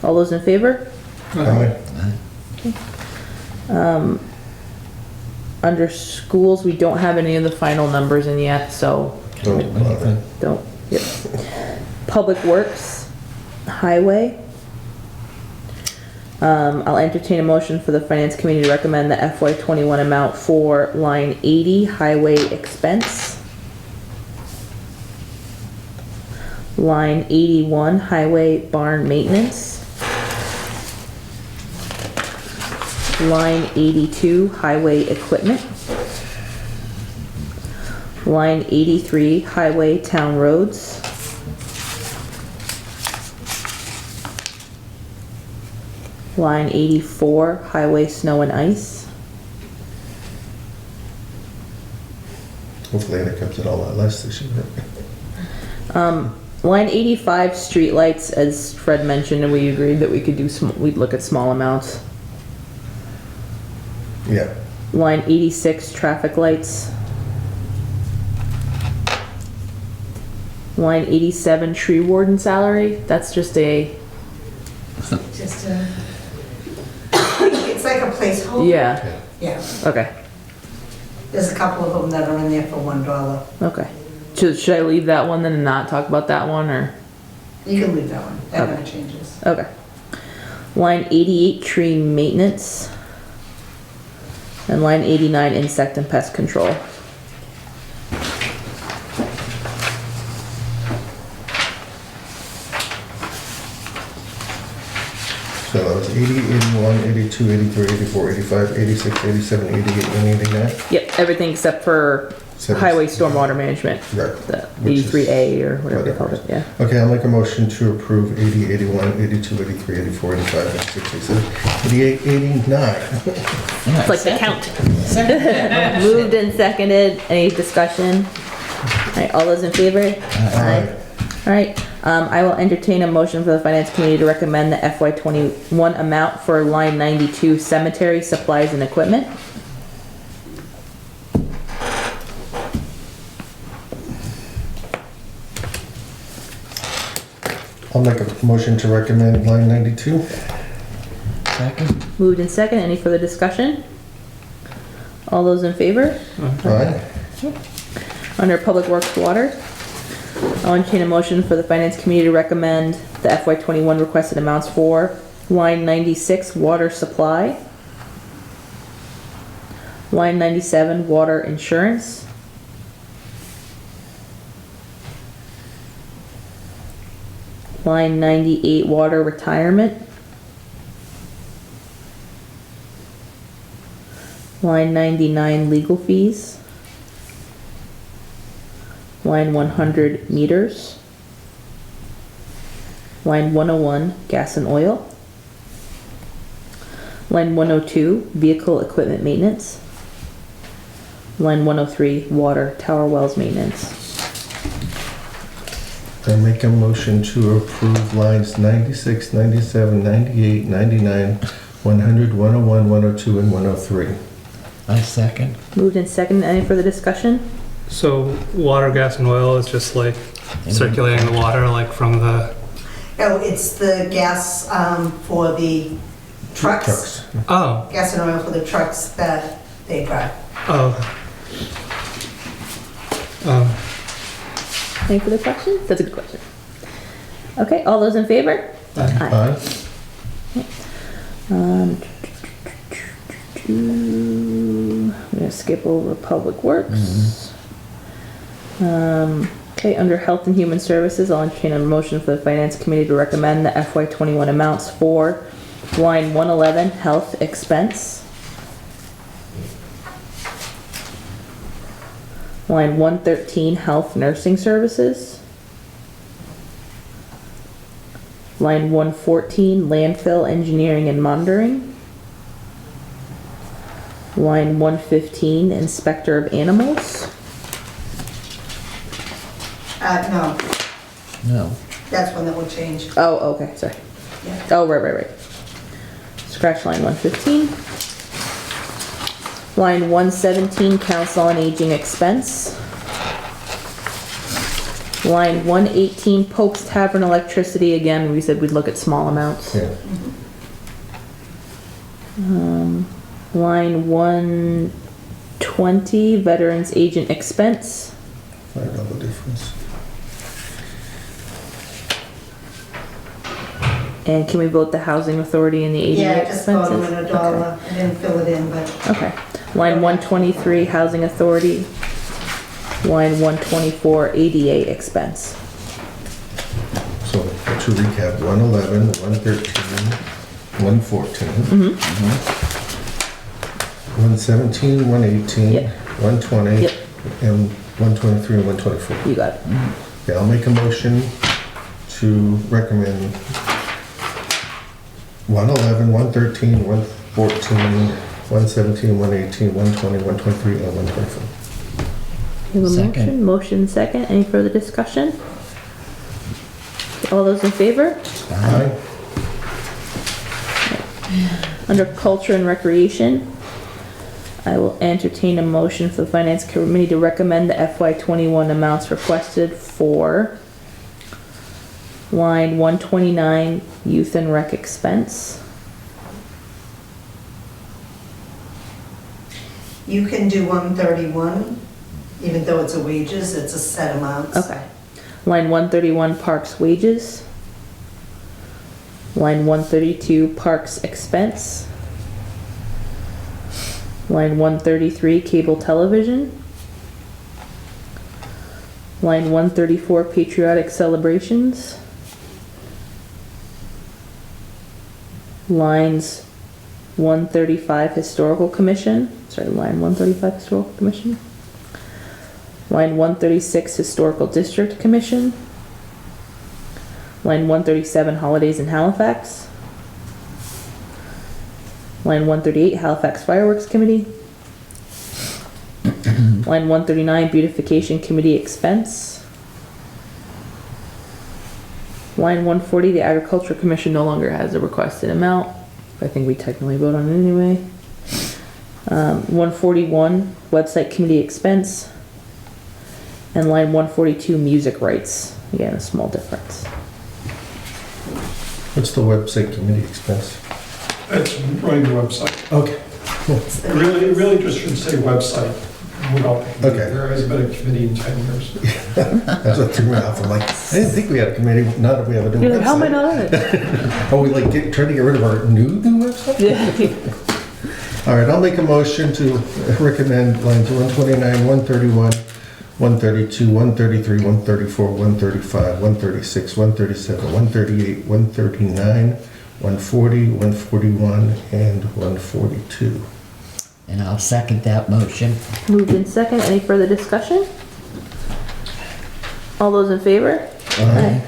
All those in favor? Aye. Aye. Under schools, we don't have any of the final numbers in yet, so Don't bother. don't, yep. Public Works, Highway. I'll entertain a motion for the finance committee to recommend the FY21 amount for line 80, highway expense. Line 81, highway barn maintenance. Line 82, highway equipment. Line 83, highway town roads. Line 84, highway snow and ice. Hopefully that comes at all that less this year. Line 85, streetlights, as Fred mentioned, and we agreed that we could do we'd look at small amounts. Yeah. Line 86, traffic lights. Line 87, tree warden salary. That's just a, Just it's like a placeholder. yeah, Yeah, okay, there's a couple of them that are in there for $1. okay. Should I leave that one then and not talk about that one, or? You can leave that one, that Okay. never changes. Okay. Line 88, tree maintenance. And line 89, insect and pest control. So that was 80, 81, 82, 83, 84, 85, 86, 87, 88, and 89. Yep, everything except for highway stormwater management, Right. the Which is 83A or whatever they call it, yeah. Okay, I'll make a motion to approve 80, 81, 82, 83, 84, 85, 86, 87, 88, 89. It's like the count. Moved and seconded, any discussion? Alright, all those in favor? Aye. Alright, I will entertain a motion for the finance committee to recommend the FY '21 amount for line 92 cemetery supplies and equipment. I'll make a motion to recommend line 92. Second? Moved and second, any further discussion? All those in favor? Aye. Under Public Works Water, I'll entertain a motion for the finance committee to recommend the FY '21 requested amounts for line 96 water supply, line 97 water insurance, line 98 water retirement, line 99 legal fees, line 100 meters, line 101 gas and oil, line 102 vehicle equipment maintenance, line 103 water tower wells maintenance. I make a motion to approve lines 96, 97, 98, 99, 100, 101, 102, and 103. I second. Moved and seconded, any further discussion? So water, gas, and oil is just like circulating the water, like from the, No, it's the gas for the trucks, oh, gas and oil for the trucks that they drive. oh. Any further questions? That's a good question. Okay, all those in favor? Aye. I'm gonna skip over Public Works. Okay, under Health and Human Services, I'll entertain a motion for the Finance Committee to recommend the FY '21 amounts for line 111, health expense, line 113, health nursing services, line 114, landfill engineering and monitoring, line 115, inspector of animals, No, No. that's one that will change. oh, okay, sorry. Yeah. Oh, right. Scratch line 115. Line 117, council on aging expense. Line 118, Pope's Tavern electricity, again, we said we'd look at small amounts. Yeah. Line 120, veterans agent expense. $5 difference. And can we vote the housing authority and the ADA Yeah, just vote expenses? them in a dollar. I didn't fill it in, but Okay. Line 123, housing authority. Line 124, ADA expense. So to recap, 111, 113, 114, 117, 118, Yep. 120, Yep. and 123 and 124. You got it. Okay, I'll make a motion to recommend 111, 113, 114, 117, 118, 120, 123, and 124. We have a Second. motion second. Any further discussion? All those in favor? Aye. Under culture and recreation, I will entertain a motion for the finance committee to recommend the FY '21 amounts requested for line 129, youth and rec expense. you can do 131, even though it's a wages, it's a set amount. Okay. Line 131, parks wages. Line 132, parks expense. Line 133, cable television. Line 134, patriotic celebrations. Lines 135, historical commission. Sorry, line 135, historical commission. Line 136, Historical District Commission. Line 137, Holidays in Halifax. Line 138, Halifax Fireworks Committee. Line 139, Beautification Committee expense. Line 140, the Agriculture Commission no longer has a requested amount. I think we technically vote on it anyway. 141, Website Committee expense. And line 142, Music rights. Again, a small difference. What's the website committee expense? It's running the website. Okay. It really just should say website without the committee. Okay. There hasn't been a committee in 10 years. That's what threw me off. I'm like, I didn't think we had a committee, now that we have a new website. You're like, how am I not on it? Are we like trying to get rid of our new website? Yeah. All right, I'll make a motion to recommend lines 129, 131, 132, 133, 134, 135, 136, 137, 138, 139, 140, 141, and 142. And I'll second that motion. Moved in second. Any further discussion? All those in favor? Aye.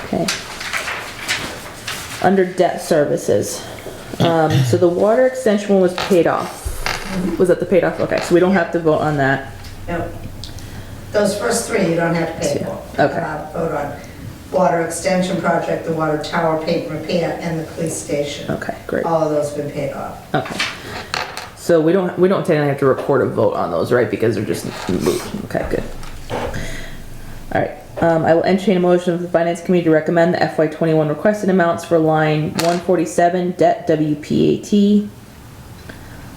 Okay. Under debt services. So the water extension one was paid off. Was that the paid off? Okay, so we don't have to vote on that. No. Those first three you don't have to pay for. Okay. Vote on water extension project, the water tower paint repair, and the police station. Okay, great. All of those have been paid off. Okay. So we don't technically have to record a vote on those, right? Because they're just moved. Okay, good. All right. I will entertain a motion of the Finance Committee to recommend the FY21 requested amounts for line 147, debt WPAT,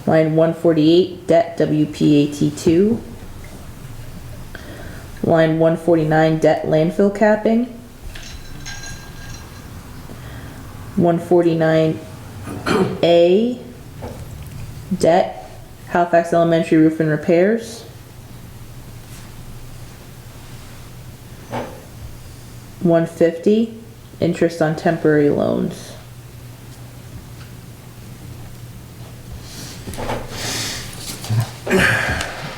line 148, debt WPAT2, line 149, debt landfill capping, 149A, debt Halifax Elementary roof and repairs, 150, interest on temporary loans.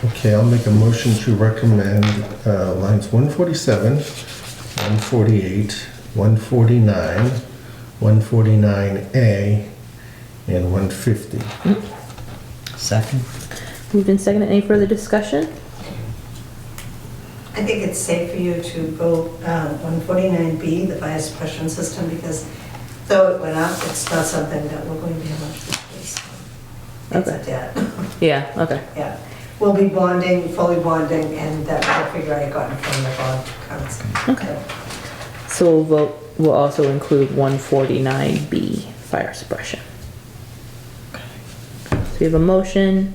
Okay, I'll make a motion to recommend lines 147, 148, 149, 149A, and 150. Second. Moved in second. Any further discussion? I think it's safe for you to vote 149B, the fire suppression system, because though it went up, it's not something that we're going to be able to replace. It's a Okay. debt. Yeah, okay. Yeah. We'll be bonding, fully bonding, and that was a figure I got from the bond accounts. Okay. So we'll also include 149B, fire suppression. So we have a motion.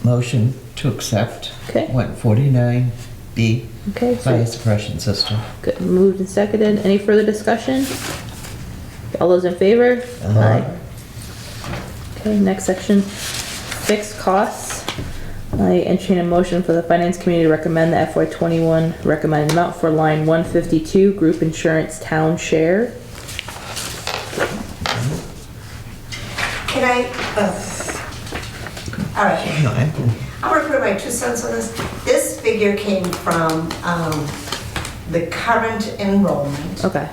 Motion to accept Okay. 149B, Okay, fire so suppression system. good. Moved and seconded. Any further discussion? All those in favor? Aye. Okay, next section, fixed costs. I entertain a motion for the Finance Committee to recommend the FY21 recommended amount for line 152, group insurance town share. Can I, all right. No, I- I'm gonna put my 2 cents on this. This figure came from the current enrollment. Okay.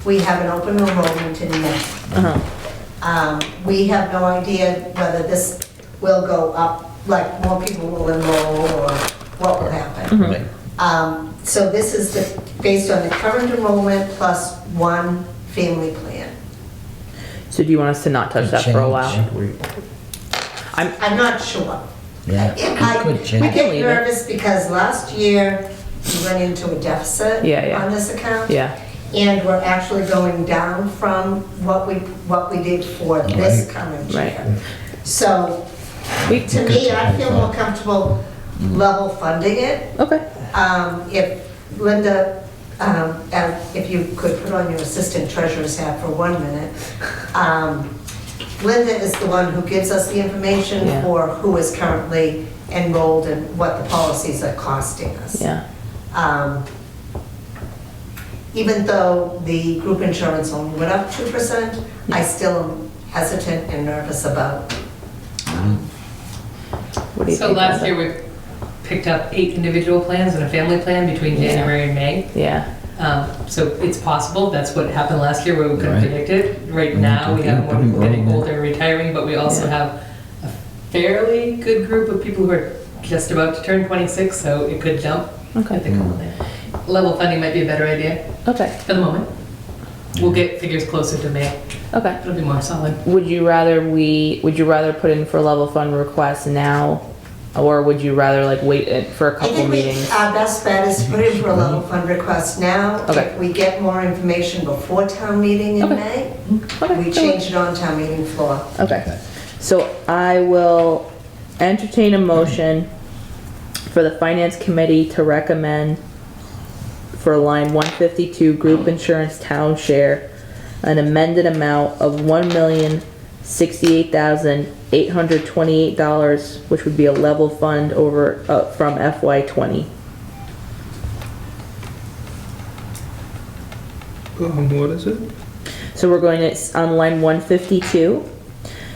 We have an open enrollment in May. Uh-huh. We have no idea whether this will go up, like more people will enroll or what will happen. Right. So this is based on the current enrollment plus one family plan. So do you want us to not touch that for a while? Change. Wait. I'm not sure. Yeah, I we could change. get leave it. nervous because last year we went into a deficit Yeah. on this account. Yeah, And we're actually going down from what we did for this current right. year. So We, to me, I feel more comfortable level funding it. okay. If Linda, if you could put on your assistant treasurer's hat for 1 minute. Linda is the one who gives us the information Yeah. for who is currently enrolled and what the policies are costing us. Yeah, Even though the group insurance only went up 2%, I still am hesitant and nervous about What do you So think? last Linda? year, we picked up 8 individual plans and a family plan between Yeah. January and May. Yeah, So it's possible, that's what happened last year, where we couldn't Right. predict it. Right We now, we need to have more be people getting enrolled. older and retiring, but we also Yeah. have a fairly good group of people who are just about to turn 26, so it could jump. okay, at the couple there. Level funding might be a better idea okay, for the moment. We'll get figures closer to May. okay. It'll be more solid. Would you rather put in for level fund requests now, or would you rather like wait for a I couple think meetings? our best bet is to put in for a level fund request now. Okay. If we get more information before town meeting in Okay. May, Okay, we so- change it on town meeting floor. Okay, so I will entertain a motion for the finance committee to recommend for line 152 group insurance town share an amended amount of $1,068,828, which would be a level fund over from FY20. What is it? So we're going to, on line 152,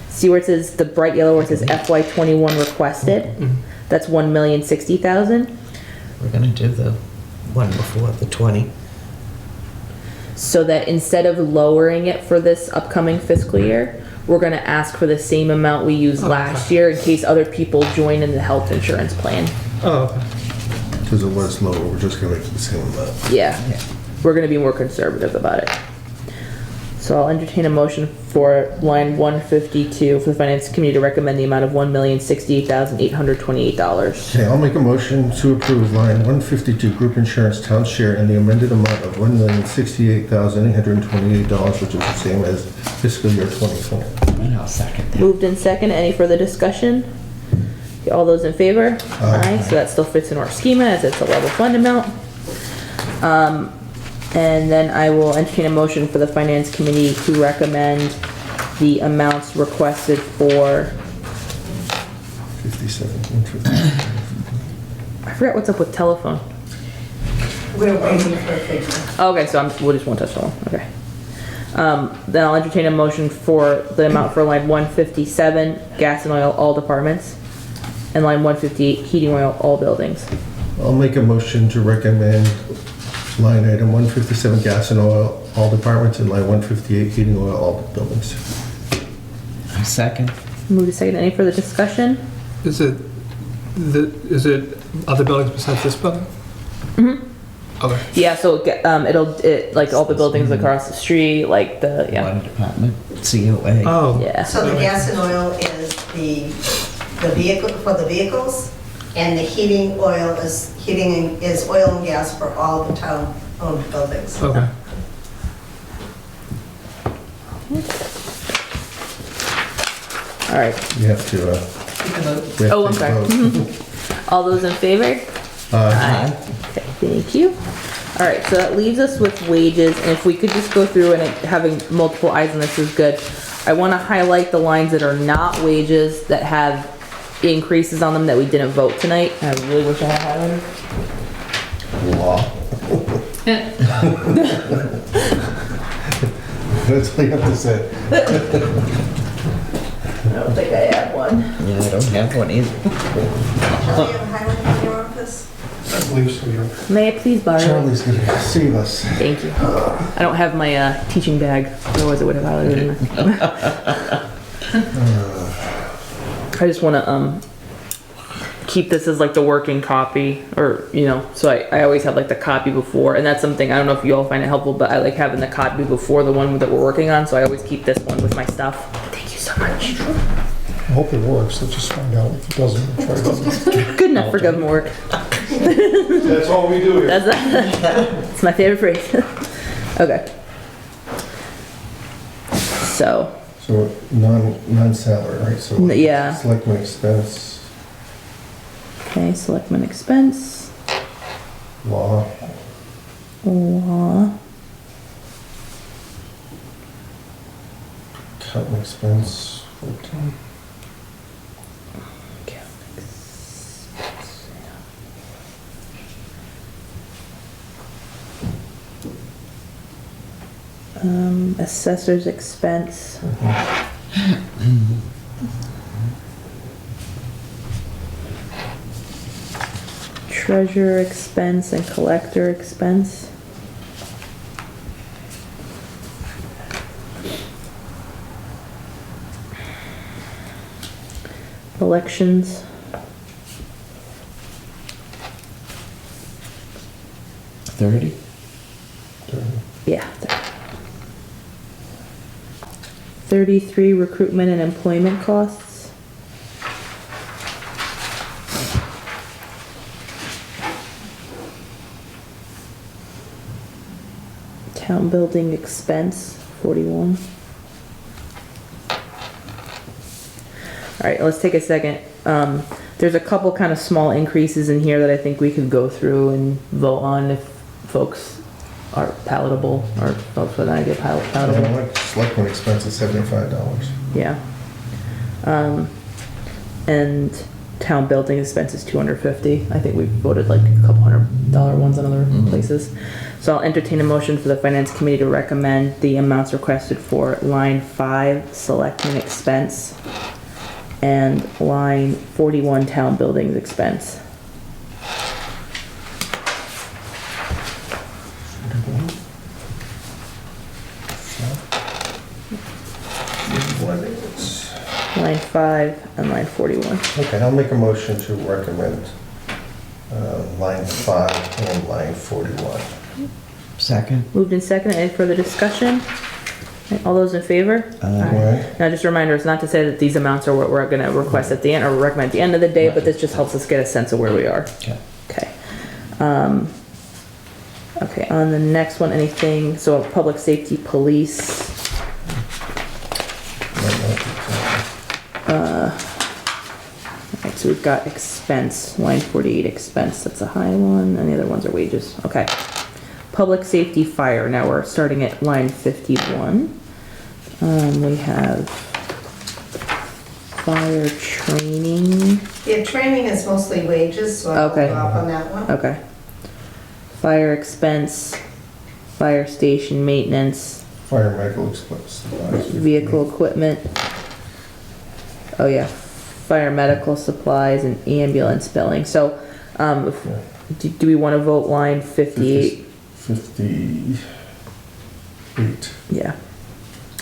see where it says, the bright yellow where it says FY21 requested? That's 1,060,000. We're gonna do the one before the 20. So that instead of lowering it for this upcoming fiscal year, we're gonna ask for the same amount we used last year in case other people join in the health insurance plan. Oh, okay. Because it was lower, we're just gonna make it the same amount. Yeah, we're gonna be more conservative about it. So I'll entertain a motion for line 152 for the finance committee to recommend the amount of $1,068,828. Okay, I'll make a motion to approve line 152 group insurance town share in the amended amount of $1,068,828, which is the same as fiscal year 2020. And I'll second that. Moved in second, any further discussion? Okay, all those in favor? Aye. So that still fits in our schema as it's a level fund amount. And then I will entertain a motion for the finance committee to recommend the amounts requested for, 57, 150. I forgot what's up with telephone. We're waiting for a figure. Okay, so we'll just won't touch that one, okay. Then I'll entertain a motion for the amount for line 157, gas and oil, all departments, and line 158, heating oil, all buildings. I'll make a motion to recommend line item 157 gas and oil, all departments, and line 158 heating oil, all buildings. I second. Move to second, any further discussion? Is it other buildings besides this building? Mhm. Okay. Yeah, so like all the buildings across the street, like the, yeah, Water department, COA. Oh. yeah. So the gas and oil is the vehicle, for the vehicles, and the heating oil is oil and gas for all the town-owned buildings. Okay. All right, You have to, You can vote. we have Oh, to I'm sorry. vote. all those in favor? Aye. Okay, thank you. All right, so that leaves us with wages, and if we could just go through and having multiple eyes on this is good. I want to highlight the lines that are not wages that have increases on them that we didn't vote tonight. I really wish I had highlighted. Law. That's all you have to say. I don't think I have one. Yeah, I don't have one either. Shall we have a highlight in your office? I believe so, yeah. May I please borrow it? Charlie's gonna save us. Thank you. I don't have my teaching bag, otherwise I would have highlighted it. I just want to keep this as like the working copy, or so I always have like the copy before, and that's something I don't know if you all find it helpful, but I like having the copy before the one that we're working on, so I always keep this one with my stuff. Thank you so much. I hope it works, let's just find out. If it doesn't, we'll try it. Good enough for government work. That's all we do here. That's my favorite phrase. Okay. So, So non-salary, right? So Yeah. Selectmen expense, okay, selectmen expense, law, law, accountant expense, 14. Assessor's expense. Treasurer expense and collector expense. Elections. $30? Yeah. 33 recruitment and employment costs. Town building expense, 41. All right, let's take a second. There's a couple kind of small increases in here that I think we could go through and vote on if folks are palatable, or folks would not get palatable. Selectmen expense is $75. Yeah. And town building expense is $250. I think we voted like a couple $100 ones on other places. So I'll entertain a motion for the finance committee to recommend the amounts requested for line 5, selectmen expense, and line 41, town buildings expense. Line 5 and line 41. Okay, I'll make a motion to recommend line 5 and line 41. Second? Moved and seconded. Any further discussion? All those in favor? Right? Now, just a reminder, it's not to say that these amounts are what we're gonna request at the end, or recommend at the end of the day, but this just helps us get a sense of where we are. Okay. Okay. Okay, on the next one, anything, so public safety, police, alright, so we've got expense, line 48 expense, that's a high one, and the other ones are wages, okay. Public safety, fire, now we're starting at line 51. We have fire training, Yeah, training is mostly wages, so I'll Okay. hold off on that one. okay. Fire expense, fire station maintenance, Fire medical expense. vehicle equipment. Oh yeah, fire medical supplies and ambulance billing. So, do we want to vote line 58? 58. Yeah.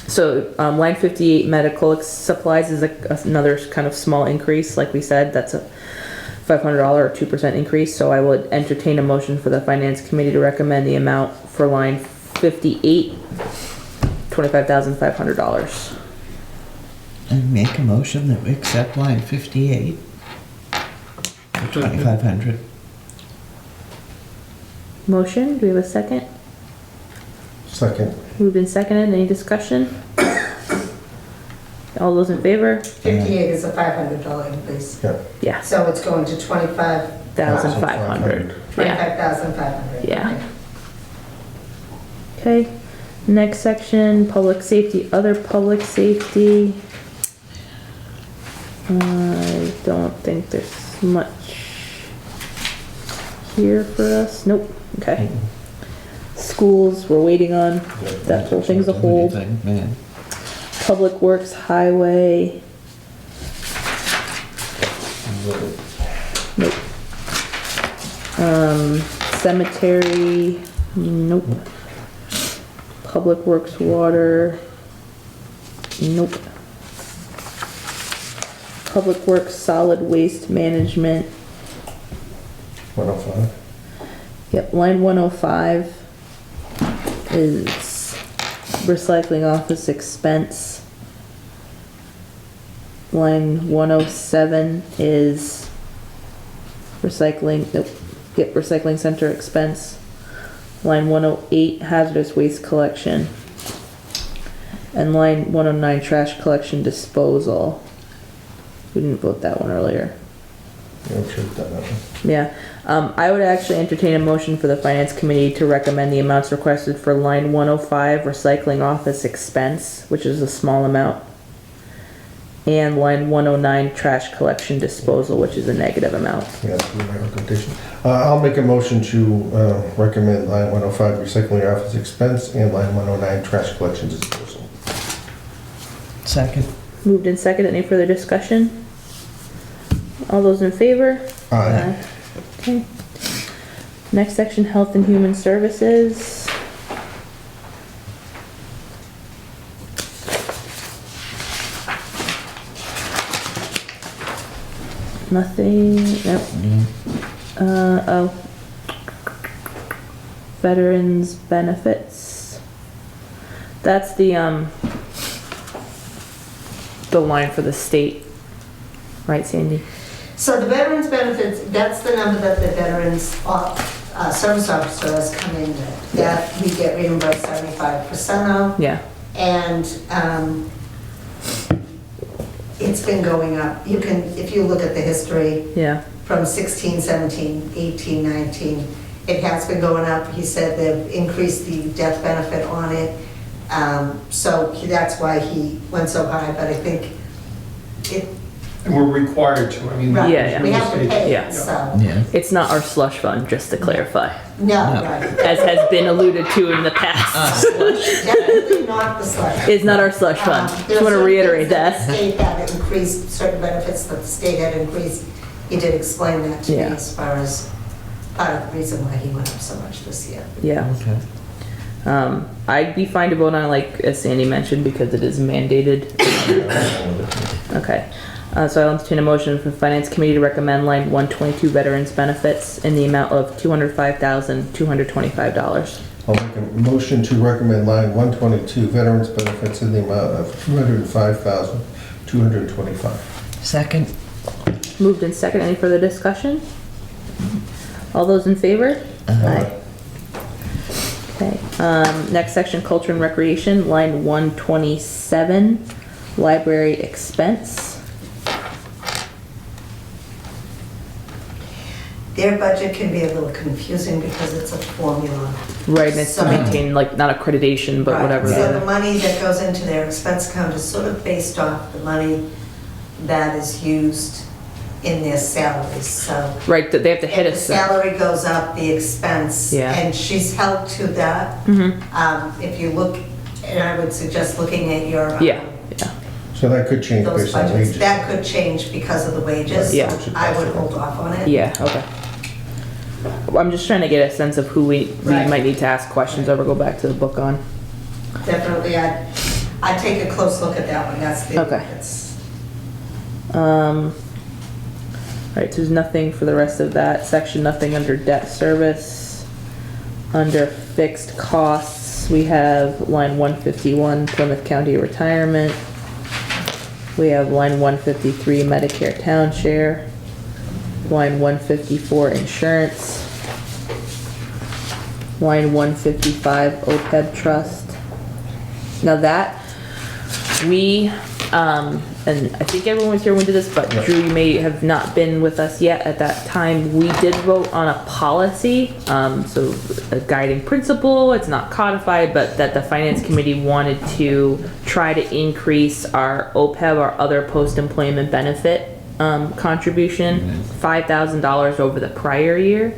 So, line 58, medical supplies is another kind of small increase. Like we said, that's a $500 or 2% increase. So I would entertain a motion for the finance committee to recommend the amount for line 58, $25,500. And make a motion that we accept line 58 for 2,500. Motion, do we have a second? Second. Moved and seconded, any discussion? All those in favor? 58 is a $500 increase, Yeah. Yeah, so it's going to 1,500. Yeah, 25,500. Yeah. okay. Next section, public safety, other public safety. I don't think there's much here for us. Nope, okay. Schools, we're waiting on, that whole thing's a hold. Anything, man. Public Works, Highway, nope. Cemetery, nope. Public Works, Water, nope. Public Works, Solid Waste Management, 105. yep, line 105 is recycling office expense. Line 107 is recycling, nope, yep, recycling center expense. Line 108, hazardous waste collection. And line 109, trash collection disposal. We didn't vote that one earlier. Yeah, I'm sure we've done that one. Yeah, I would actually entertain a motion for the finance committee to recommend the amounts requested for line 105, recycling office expense, which is a small amount, and line 109, trash collection disposal, which is a negative amount. Yeah, that's my recommendation. I'll make a motion to recommend line 105, recycling office expense, and line 109, trash collection disposal. Second? Moved and seconded, any further discussion? All those in favor? Aye. Okay. Next section, Health and Human Services. Nothing, nope. Oh. Veterans benefits. That's the line for the state, right, Sandy? So the veterans benefits, that's the number that the veterans service officer has come in with. That we get reimbursed 75% of. Yeah, And it's been going up. You can, if you look at the history yeah, from 16, 17, 18, 19, it has been going up. He said they've increased the death benefit on it. So that's why he went so high, but I think it, And we're required to, I mean. right, Yeah, yeah. we have to pay Yeah. it, so. Yeah. it's not our slush fund, just to clarify, No, No. right. as has been alluded to in the past. Definitely not the slush. It's not our slush fund, There just are want to certain reiterate things that. The state had increased, certain benefits that the state had increased. He did explain that to me Yeah. as far as part of the reason why he went up so much this year. Yeah. Okay. I'd be fine to vote on it, like as Sandy mentioned, because it is mandated. Okay. So I'll entertain a motion for Finance Committee to recommend line 122 Veterans Benefits in the amount of $205,225. I'll make a motion to recommend line 122 veterans benefits in the amount of $205,225. Second? Moved in second. Any further discussion? All those in favor? Aye. Okay. Next section, Culture and Recreation, line 127, Library Expense. Their budget can be a little confusing because it's a formula. Right, and it's to So- maintain, like, not accreditation, but Right, whatever. So the- the money that goes into their expense account is sort of based off the money that is used in their salaries, so. Right, that they have to hit If a the set. salary goes up, the expense. Yeah. And she's held to that. If you look, and I would suggest looking at your. Yeah, yeah. So that could change Those based on budgets, wages. that could change because of the wages. Yeah. I would hold off on it. Yeah, okay. I'm just trying to get a sense of who we Right. might need to ask questions over, go back to the book on. Definitely, I'd take a close look at that one, that's the. Okay. that's- Right, so there's nothing for the rest of that section, nothing under debt service. Under fixed costs, we have line 151 Plymouth County Retirement. We have line 153 Medicare Town Share. Line 154 Insurance. Line 155 OPEB Trust. Now that, we, and I think everyone was here when we did this, but Yeah. Drew, you may have not been with us yet at that time. We did vote on a policy, so a guiding principle, it's not codified, but that the finance committee wanted to try to increase our OPEB, our other post-employment benefit, contribution, $5,000 over the prior year,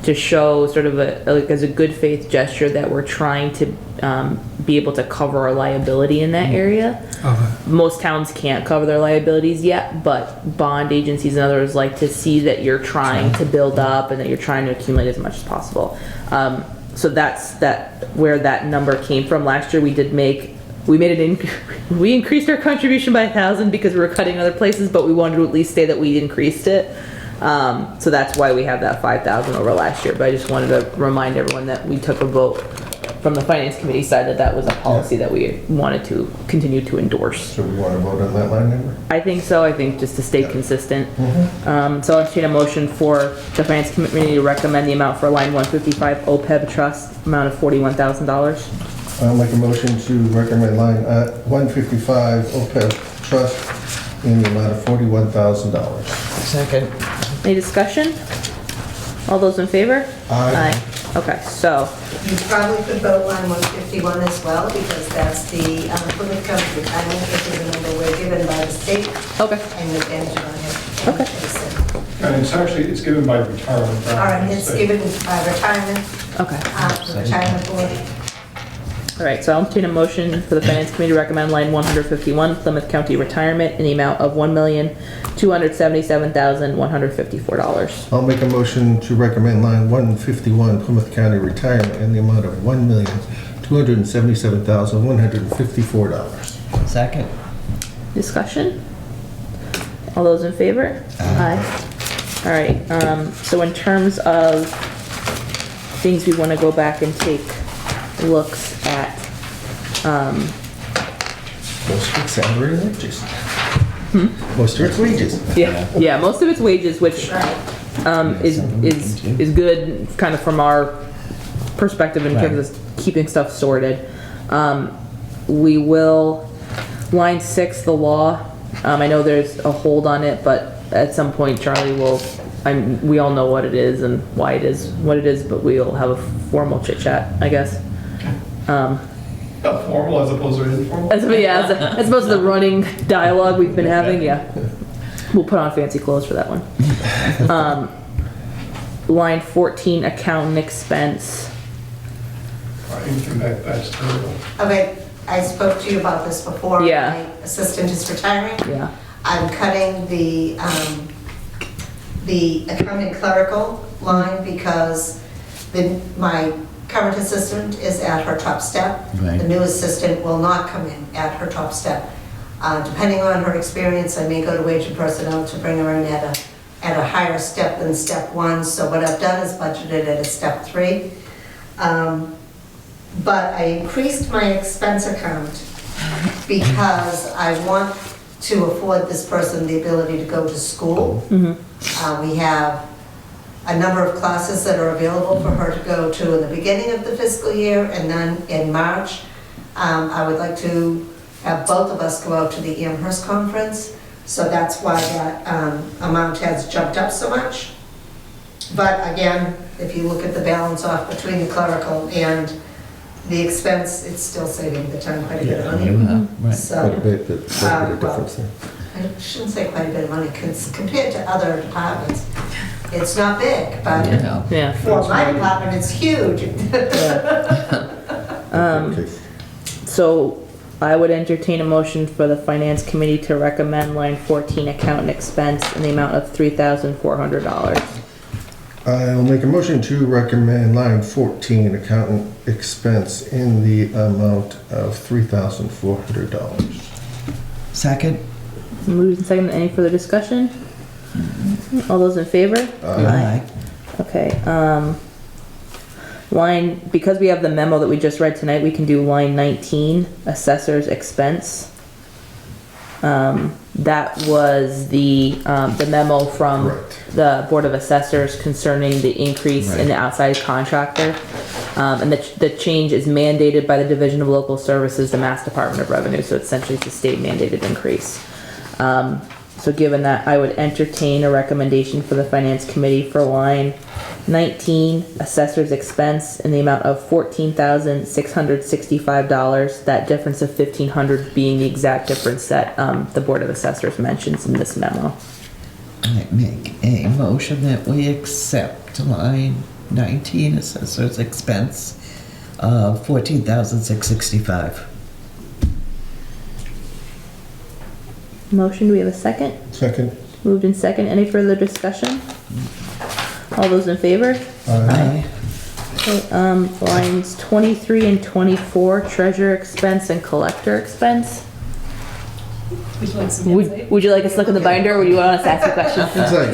to show sort of like as a good faith gesture that we're trying to be able to cover our liability in that area. Okay. Most towns can't cover their liabilities yet, but bond agencies and others like to see that you're trying to build up and that you're trying to accumulate as much as possible. So that's where that number came from. Last year we increased our contribution by 1,000 because we were cutting other places, but we wanted to at least say that we increased it. So that's why we have that 5,000 over last year. But I just wanted to remind everyone that we took a vote from the finance committee side that was a policy that we wanted to continue to endorse. So we want to vote on that line number? I think so. I think just to stay consistent. So I'll entertain a motion for the finance committee to recommend the amount for line 155 OPEB trust amount of $41,000. I'll make a motion to recommend line 155 OPEB trust in the amount of $41,000. Second. Any discussion? All those in favor? Aye. Okay, so, You probably could vote line 151 as well, because that's the Plymouth County Retirement, which is a number we're given by the state, okay, and you can join it. Okay. And it's given by retirement. All right, it's given by retirement, okay. the retirement board. All right, so I'll entertain a motion for the Finance Committee to recommend line 151, Plymouth County Retirement, in the amount of $1,277,154. I'll make a motion to recommend line 151 Plymouth County Retirement in the amount of $1,277,154. Second. Discussion? All those in favor? Aye. All right, so in terms of things we want to go back and take looks at, Most of it's salary and wages. Most of it's wages. yeah, most of it's wages, which, is good kind of from our perspective in terms of keeping stuff sorted. We will, line 6, the law, I know there's a hold on it, but at some point Charlie will, we all know what it is and why it is what it is, but we'll have a formal chit chat, I guess. Formal as opposed to informal? As opposed to the running dialogue we've been having, yeah. We'll put on fancy clothes for that one. Line 14, accountant expense. I think that's terrible. Okay, I spoke to you about this before. Yeah. My assistant is retiring. Yeah. I'm cutting the accounting clerical line because my current assistant is at her top step. Right. The new assistant will not come in at her top step. Depending on her experience, I may go to wage and personnel to bring her in at a higher step than step 1. So what I've done is budgeted at a step 3. But I increased my expense account because I want to afford this person the ability to go to school. We have a number of classes that are available for her to go to in the beginning of the fiscal year, and then in March, I would like to have both of us go out to the Amherst conference. So that's why that amount has jumped up so much. But again, if you look at the balance off between the clerical and the expense, it's still saving the town quite a bit of money. Right. So, Quite a bit, but quite a bit of difference there. I shouldn't say quite a bit of money, because compared to other departments, it's not big, but Yeah. for my department, it's huge. Okay. So I would entertain a motion for the Finance Committee to recommend line 14, accountant expense, in the amount of $3,400. I'll make a motion to recommend line 14 accountant expense in the amount of $3,400. Second. Moved and seconded. Any further discussion? All those in favor? Aye. Okay, because we have the memo that we just read tonight, we can do line 19, assessor's expense. That was the memo from Correct. the Board of Assessors concerning the increase in the outside contractor. And the change is mandated by the Division of Local Services, the Mass Department of Revenue, so essentially it's a state mandated increase. So given that, I would entertain a recommendation for the Finance Committee for line 19, assessor's expense, in the amount of $14,665. That difference of $1,500 being the exact difference that the Board of Assessors mentions in this memo. I make a motion that we accept line 19, assessor's expense of $14,665. Motion, do we have a second? Second. Moved in second. Any further discussion? All those in favor? Aye. Okay, lines 23 and 24, treasurer expense and collector expense. Would you like some insight? Would you like us to look in the binder, or would you want us to ask you questions? It's like,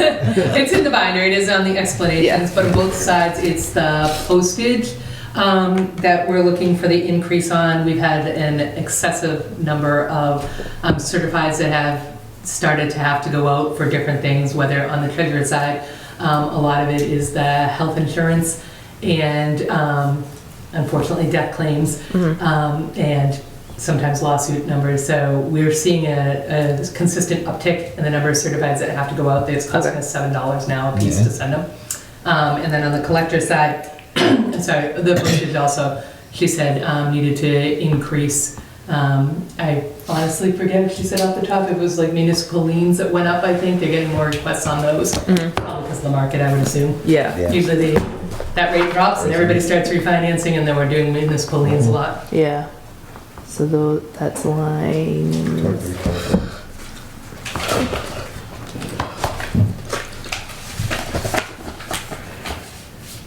It's in the binder, it is on the explanations, but on both sides, it's the postage that we're looking for the increase on. We've had an excessive number of certifieds that have started to have to go out for different things, whether on the treasurer side, a lot of it is the health insurance and unfortunately death claims, and sometimes lawsuit numbers. So we're seeing a consistent uptick in the number of certifieds that have to go out. It's costing us $7 now a piece to send them. And then on the collector side, sorry, the postage also, she said, needed to increase. I honestly forget what she said off the top. It was like municipal liens that went up, I think. They're getting more requests on those. Probably because of the market, I would assume. Yeah. Yeah. Usually that rate drops and everybody starts refinancing, and then we're doing municipal liens a lot. Yeah. So that's line, 23, 24.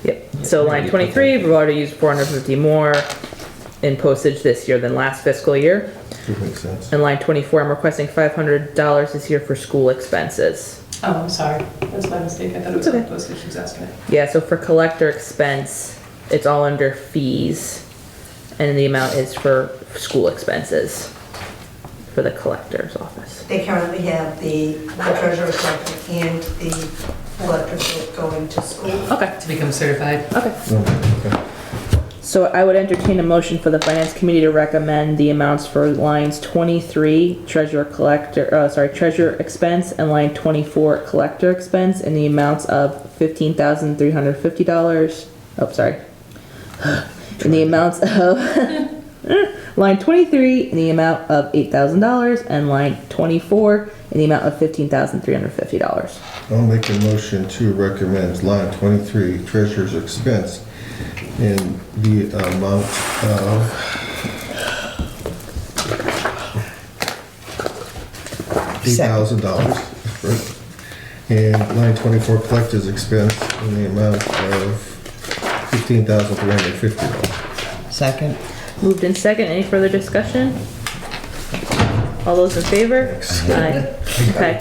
yep. So line 23, we've already used 450 more in postage this year than last fiscal year. That makes sense. And line 24, I'm requesting $500 this year for school expenses. Oh, I'm sorry, that's my mistake, I thought it was It's on okay. postage she was asking it. Yeah, so for collector expense, it's all under fees, and the amount is for school expenses for the collector's office. They currently have the treasurer collector and the collector going to school. Okay, To become certified. okay. Okay. So I would entertain a motion for the finance committee to recommend the amounts for lines 23, treasurer expense, and line 24, collector expense, in the amounts of $15,350. Oh, sorry. In the amounts of line 23 in the amount of $8,000, and line 24 in the amount of $15,350. I'll make a motion to recommend line 23, treasurer's expense, in the amount of $8,000. And line 24, collector's expense, in the amount of $15,350. Second? Moved in second. Any further discussion? All those in favor? Aye. Okay.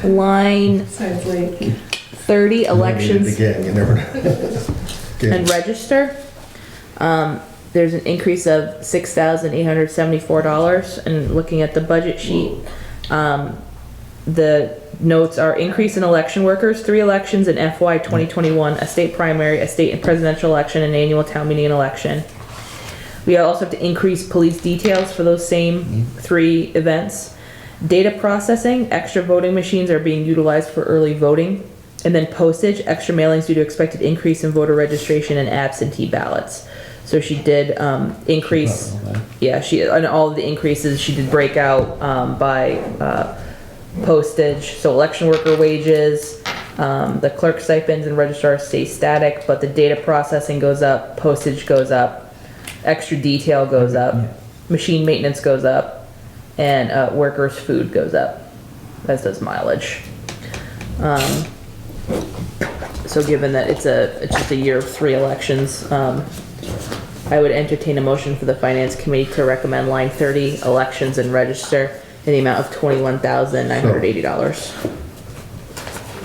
Line Sounds like. 30, You might need it elections again, you never know. Okay. and register. There's an increase of $6,874, and looking at the budget sheet, the notes are increase in election workers, 3 elections in FY 2021, a state primary, a state and presidential election, and annual town meeting and election. We also have to increase police details for those same 3 events. Data processing, extra voting machines are being utilized for early voting. And then postage, extra mailings due to expected increase in voter registration and absentee ballots. So she did increase, yeah, on all of the increases, she did break out by postage. So election worker wages, the clerk stipends and registrar stay static, but the data processing goes up, postage goes up, extra detail goes up, machine maintenance goes up, and workers' food goes up, as does mileage. So given that it's just a year of 3 elections, I would entertain a motion for the finance committee to recommend line 30, elections and register, in the amount of $21,980.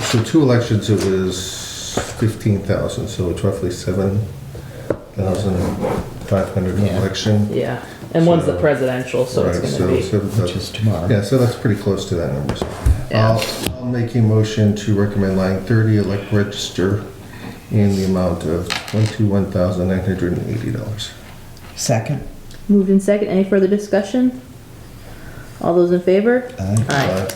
So 2 elections, it was 15,000, so it's roughly 7,500 an Yeah. election. Yeah, and one's the So- presidential, so it's Right, gonna so be, 7,000. Which is tomorrow. Yeah, so that's pretty close to that number. So Yeah. I'll make a motion to recommend line 30, elect register, in the amount of $21,980. Second? moved in second. Any further discussion? All those in favor? Aye. Aye.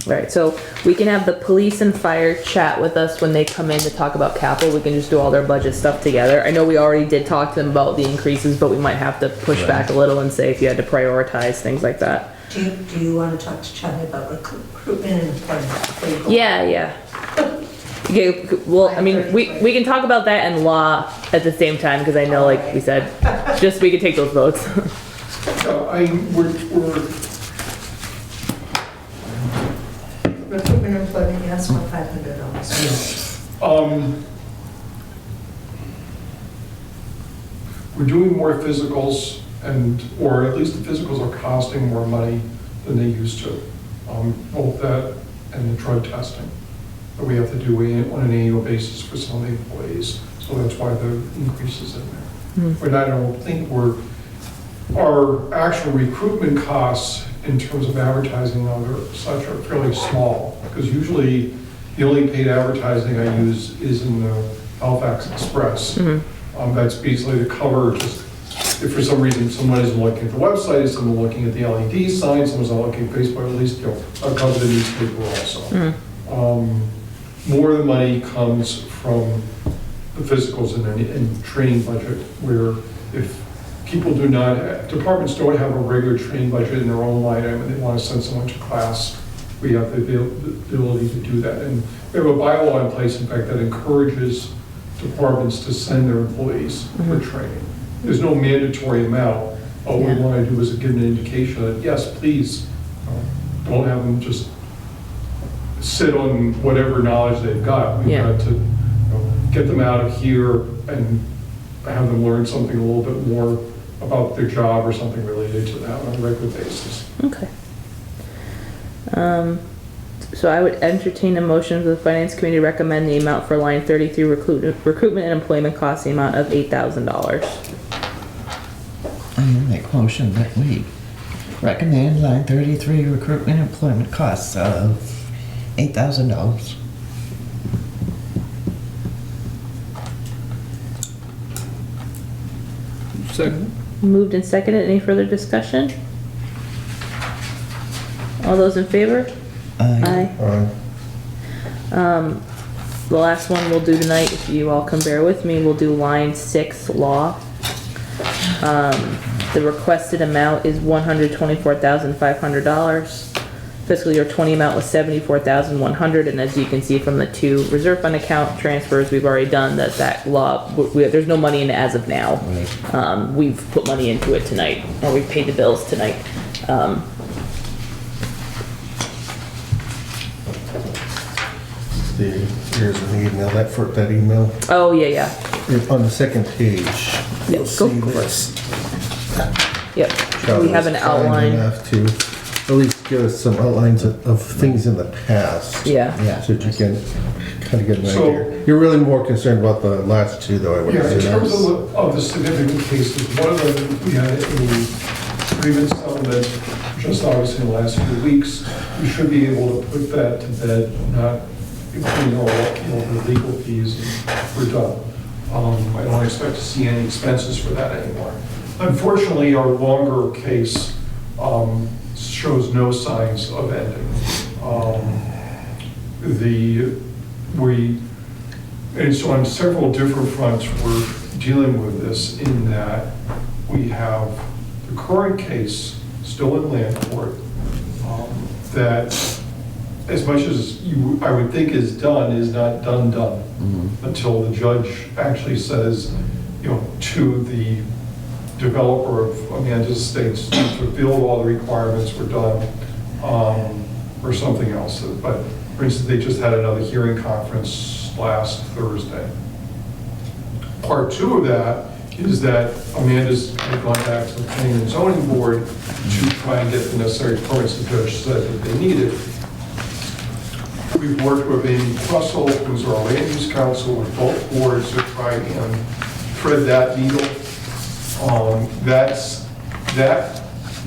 Right, so we can have the police and fire chat with us when they come in to talk about capital. We can just do all their budget stuff together. I know we already did talk to them about the increases, but we might have to push back a little and say if you had to prioritize, things like that. Do you want to talk to Charlie about recruitment and employment? before you go? Yeah. Okay, well, I mean, we can talk about that and law at the same time, because I know, like we said, just we could take those votes. Recruitment and employment, you asked for $500. We're doing more physicals or at least the physicals are costing more money than they used to. Both that and the drug testing that we have to do on an annual basis for some of the employees. So that's why the increase is in there. But I don't think our actual recruitment costs in terms of advertising and other such are fairly small. Because usually the only paid advertising I use is in the Halifax Express. That's basically to cover just, if for some reason someone isn't looking at the website, is someone looking at the LED sign, someone's not looking at Facebook, at least, I'll cover the newspaper also. More of the money comes from the physicals and training budget, where if people do not, departments don't have a regular training budget in their own line item, and they want to send someone to class, we have the ability to do that. And we have a bylaw in place, in fact, that encourages departments to send their employees for training. There's no mandatory amount. All we want to do is give an indication that, yes, please, don't have them just sit on whatever knowledge they've got. We've got to get them out of here and have them learn something a little bit more about their job or something related to that on a regular basis. Okay. So I would entertain a motion for the finance committee to recommend the amount for line 33 recruitment and employment costs, the amount of $8,000. I make a motion that we recommend line 33 recruitment employment costs of $8,000. Second. Moved and seconded. Any further discussion? All those in favor? Aye. The last one we'll do tonight, if you all can bear with me, we'll do line 6 law. The requested amount is $124,500. Fiscal year 20 amount was $74,100, and as you can see from the 2 reserve fund account transfers we've already done, that law, there's no money in it as of now. Right. We've put money into it tonight, or we've paid the bills tonight. Here's an email, that email. Oh, yeah. On the second page, you'll Go see for it. this. Yep. We have an outline. Enough to at least give us some outlines of things in the past. Yeah. Yeah. So that you can kind of get an So- idea. You're really more concerned about the last 2, though, I would Yeah, in say. terms of the significant cases, one of them, we had a grievance settlement just obviously in the last few weeks. We should be able to put that to bed, not including all the legal fees, and we're done. I don't expect to see any expenses for that anymore. Unfortunately, our longer case shows no signs of ending. And so on several different fronts, we're dealing with this in that we have the current case still in land court that, as much as I would think is done, is not done until the judge actually says, to the developer of Amanda's Estates to fulfill all the requirements were done, or something else. But for instance, they just had another hearing conference last Thursday. Part 2 of that is that Amanda's gone back to the planning and zoning board to try and get the necessary permits the judge said that they needed. We've worked with Amy Russell, who's our land use counsel, with both boards to try and thread that needle. That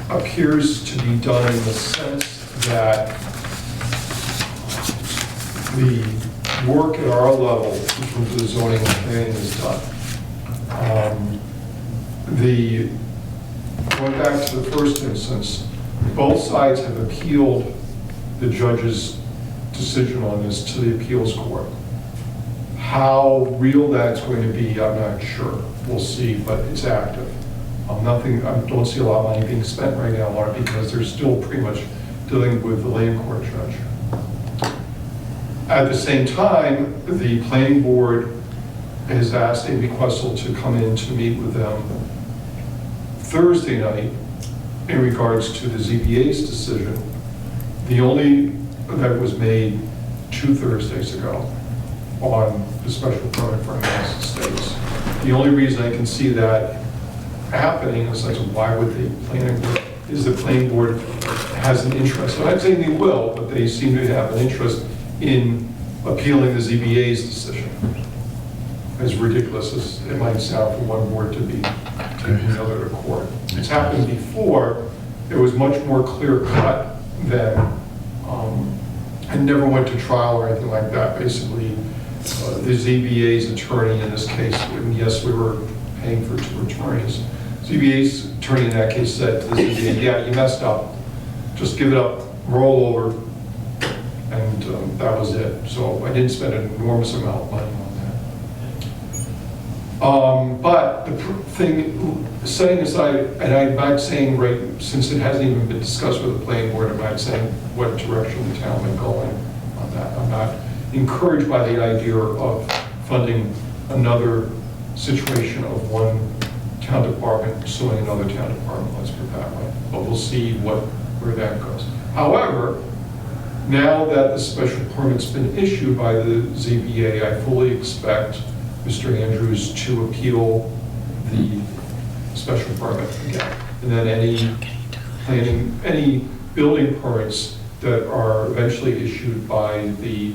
appears to be done in the sense that the work at our level, in terms of the zoning and planning, is done. Going back to the first instance, both sides have appealed the judge's decision on this to the appeals court. How real that's going to be, I'm not sure. We'll see, but it's active. I don't see a lot of money being spent right now on it because they're still pretty much dealing with the land court judge. At the same time, the planning board has asked Amy Questle to come in to meet with them Thursday night in regards to the ZBA's decision. The only that was made 2 Thursdays ago on the special permit for Halifax Estates. The only reason I can see that happening is like, why would the planning board, is the planning board has an interest. I'm not saying they will, but they seem to have an interest in appealing the ZBA's decision. As ridiculous as it might sound for one board to be taking another to court. It's happened before. It was much more clear cut than, and never went to trial or anything like that. Basically, the ZBA's attorney in this case, and yes, we were paying for 2 attorneys. ZBA's attorney in that case said to the ZBA, yeah, you messed up. Just give it up, roll over, and that was it. So I didn't spend an enormous amount of money on But the thing, setting aside, and I'm not saying, right, since it hasn't even been discussed with the planning board, I'm not saying what direction the town may go in on that. I'm not encouraged by the idea of funding another situation of one town department suing another town department, let's put it that way. But we'll see where that goes. However, now that the special permit's been issued by the ZBA, I fully expect Mr. Andrews to appeal the special permit again. And then any building permits that are eventually issued by the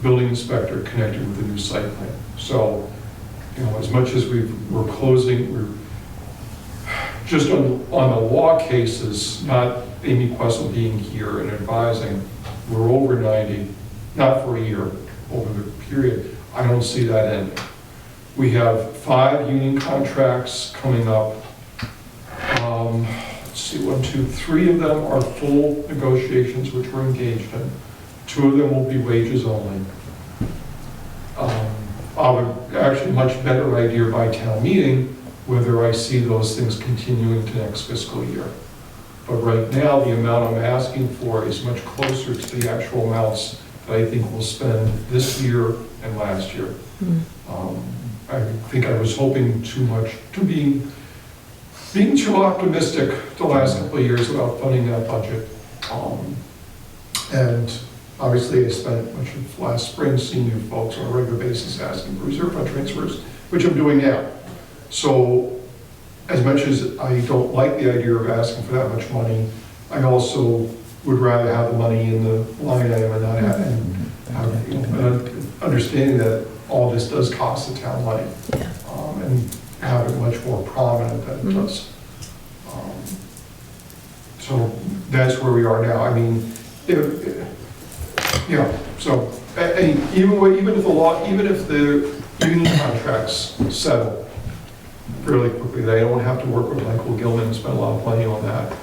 building inspector connected with the new site plan. So, you know, as much as we're just on the law cases, not Amy Questle being here and advising, we're over 90, not for a year, over the period. I don't see that ending. We have 5 union contracts coming up. Let's see, 1, 2, 3 of them are full negotiations, which we're engaged in. 2 of them will be wages only. I'll have actually much better idea by town meeting whether I see those things continuing to next fiscal year. But right now, the amount I'm asking for is much closer to the actual amounts that I think we'll spend this year and last year. I think I was hoping too much, being too optimistic the last couple of years about funding that budget. And obviously I spent much of last spring seeing you folks on a regular basis asking for reserve fund transfers, which I'm doing now. So as much as I don't like the idea of asking for that much money, I also would rather have the money in the line item and not have, you know, understanding that all this does cost the town money. Yeah. And have it much more prominent than it does. So that's where we are now. I mean, so even if the union contracts settle fairly quickly, they don't have to work with Michael Gilman and spend a lot of money on that.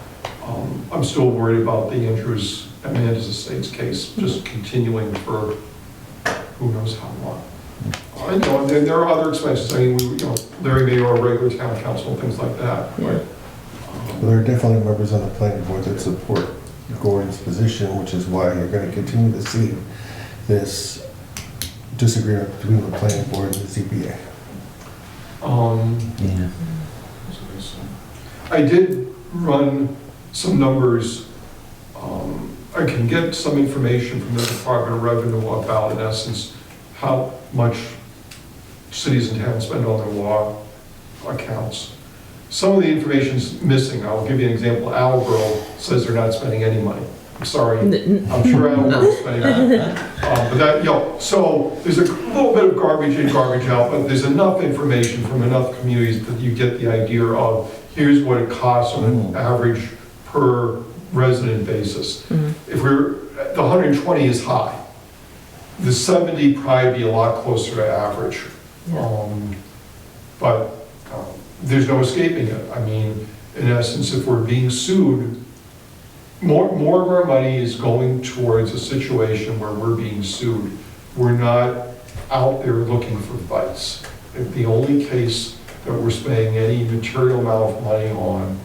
I'm still worried about the Andrews Amanda's Estates case just continuing for who knows how long. I know there are other expenses. I mean, Larry Mayor, our regular town council, and things like that. Yeah. Well, there are definitely members on the planning board that support Gordon's position, which is why you're going to continue to see this disagreement between the planning board and the ZBA. Yeah. I did run some numbers. I can get some information from the Department of Revenue about, in essence, how much cities and towns spend on their law accounts. Some of the information's missing. I'll give you an example. Attleboro says they're not spending any money. I'm sorry. I'm sure Attleboro's spending money. But that, so there's a little bit of garbage in, garbage out, but there's enough information from enough communities that you get the idea of here's what it costs on an average per resident basis. If the 120 is high, the 70 probably be a lot closer to average. But there's no escaping it. I mean, in essence, if we're being sued, more of our money is going towards a situation where we're being sued. We're not out there looking for fights. If the only case that we're spending any material amount of money on,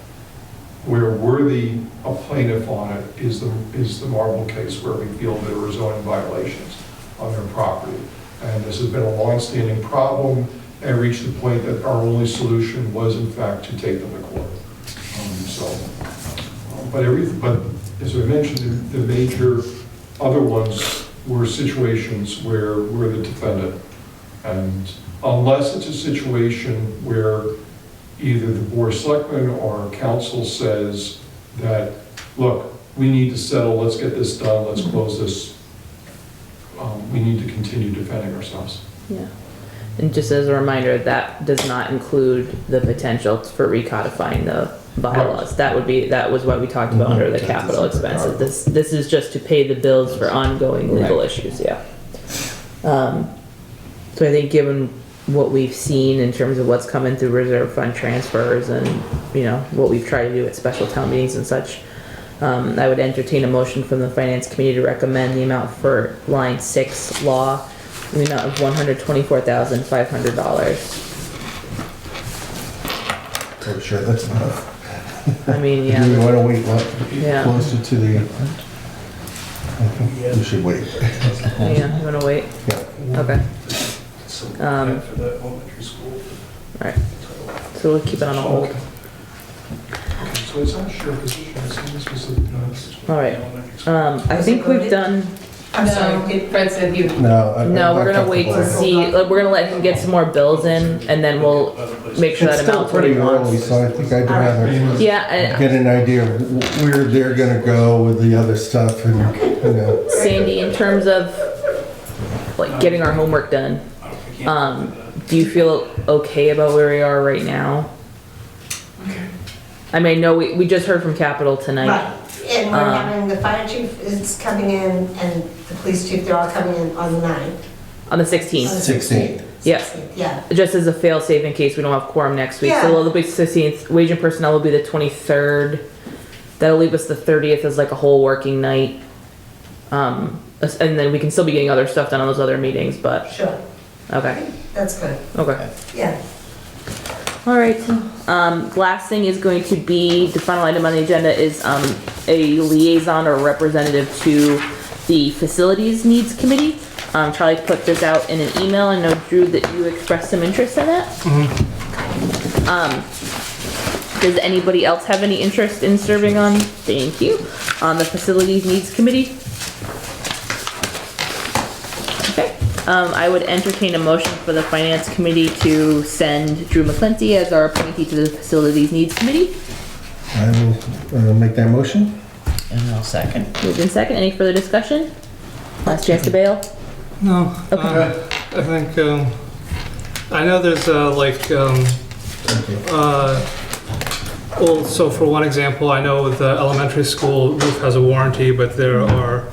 where we're a plaintiff on it, is the Marble case, where we feel there were zoning violations on their property. And this has been a long-standing problem, and reached the point that our only solution was, in fact, to take them to court. But as I mentioned, the major other ones were situations where we're the defendant. And unless it's a situation where either the board of selectmen or council says that, look, we need to settle, let's get this done, let's close this, we need to continue defending ourselves. Yeah. And just as a reminder, that does not include the potential for recodifying the bylaws. Right. That was what we talked about under the capital expenses. This is just to pay the bills for ongoing legal issues, yeah. So I think given what we've seen in terms of what's coming through reserve fund transfers and, what we've tried to do at special town meetings and such, I would entertain a motion from the finance committee to recommend the amount for line 6 law, the amount of $124,500 Oh, sure, that's enough. I mean, Do we yeah, want to wait Yeah. closer to the, I think we should wait. yeah, you wanna wait? Yeah. Okay, So, Um, for the elementary school. alright, so we'll keep it on a hold. Okay, so it's not sure position, it's in specific notes. All right. Elementary school. I think we've done, I'm sorry. No, Fred said he would. No. no, we're gonna wait to see, we're gonna let him get some more bills in, and then we'll make sure It's that still amount's what he pretty early, wants. so I think I'd rather Yeah, get an idea of where they're gonna go with the other stuff and, you know. Sandy, in terms of, like, getting our homework done, do you feel okay about where we are right now? I mean, no, we just heard from Capital tonight. Right, and we're Um, having, the fire chief is coming in, and the police chief, they're all coming in on the 9th. On the 16th, 16th. yeah. Yeah, Just as a fail-safe in case we don't have quorum next week. Yeah. So it'll be 16th, wage and personnel will be the 23rd. That'll leave us the 30th as like a whole working night. And then we can still be getting other stuff done on those other meetings, but, sure, okay, that's good, okay. yeah. All right, last thing is going to be, the final item on the agenda is, a liaison or representative to the Facilities Needs Committee. Charlie put this out in an email. I know, Drew, that you expressed some interest in that. Does anybody else have any interest in serving on, thank you, on the Facilities Needs Committee? Okay, I would entertain a motion for the Finance Committee to send Drew McClinty as our appointee to the Facilities Needs Committee. I will make that motion. And I'll second. Moved in second, any further discussion? Last chance to bail? No. Okay. I think, I know there's, well, so for one example, I know the elementary school roof has a warranty, but there are,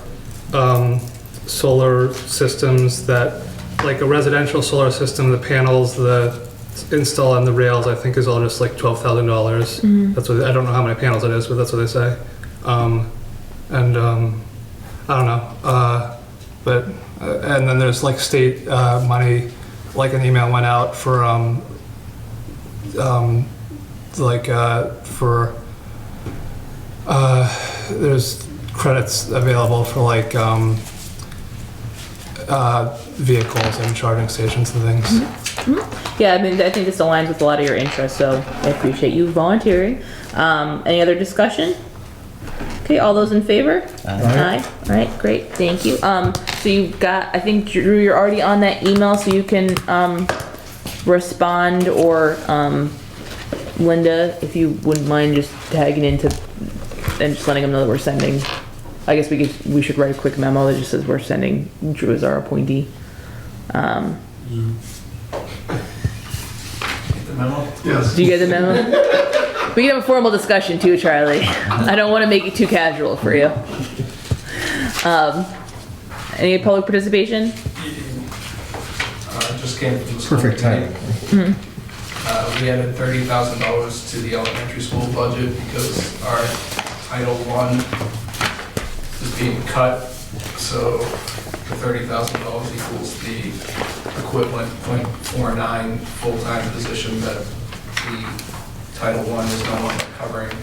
solar systems that, like a residential solar system, the panels, the install and the rails, I think is all just like $12,000. That's what, I don't know how many panels it is, but that's what they say. I don't know, and then there's like state, money, like an email went out for, there's credits available for like, vehicles and charging stations and things. Yeah, I mean, I think this aligns with a lot of your interests, so I appreciate you volunteering. Any other discussion? Okay, all those in favor? Aye. All right, great, thank you. So you've got, I think, Drew, you're already on that email, so you can, respond, or, Linda, if you wouldn't mind just tagging into, and just letting them know that we're sending. I guess we should write a quick memo that just says we're sending Drew as our appointee. Get the memo? Yes. Do you get the memo? We can have a formal discussion too, Charlie. I don't want to make it too casual for you. Any public participation? Just came from the school Perfect committee. timing. We added $30,000 to the elementary school budget because our Title I is being cut. So the $30,000 equals the equivalent .49 full-time position that the Title I is no longer covering.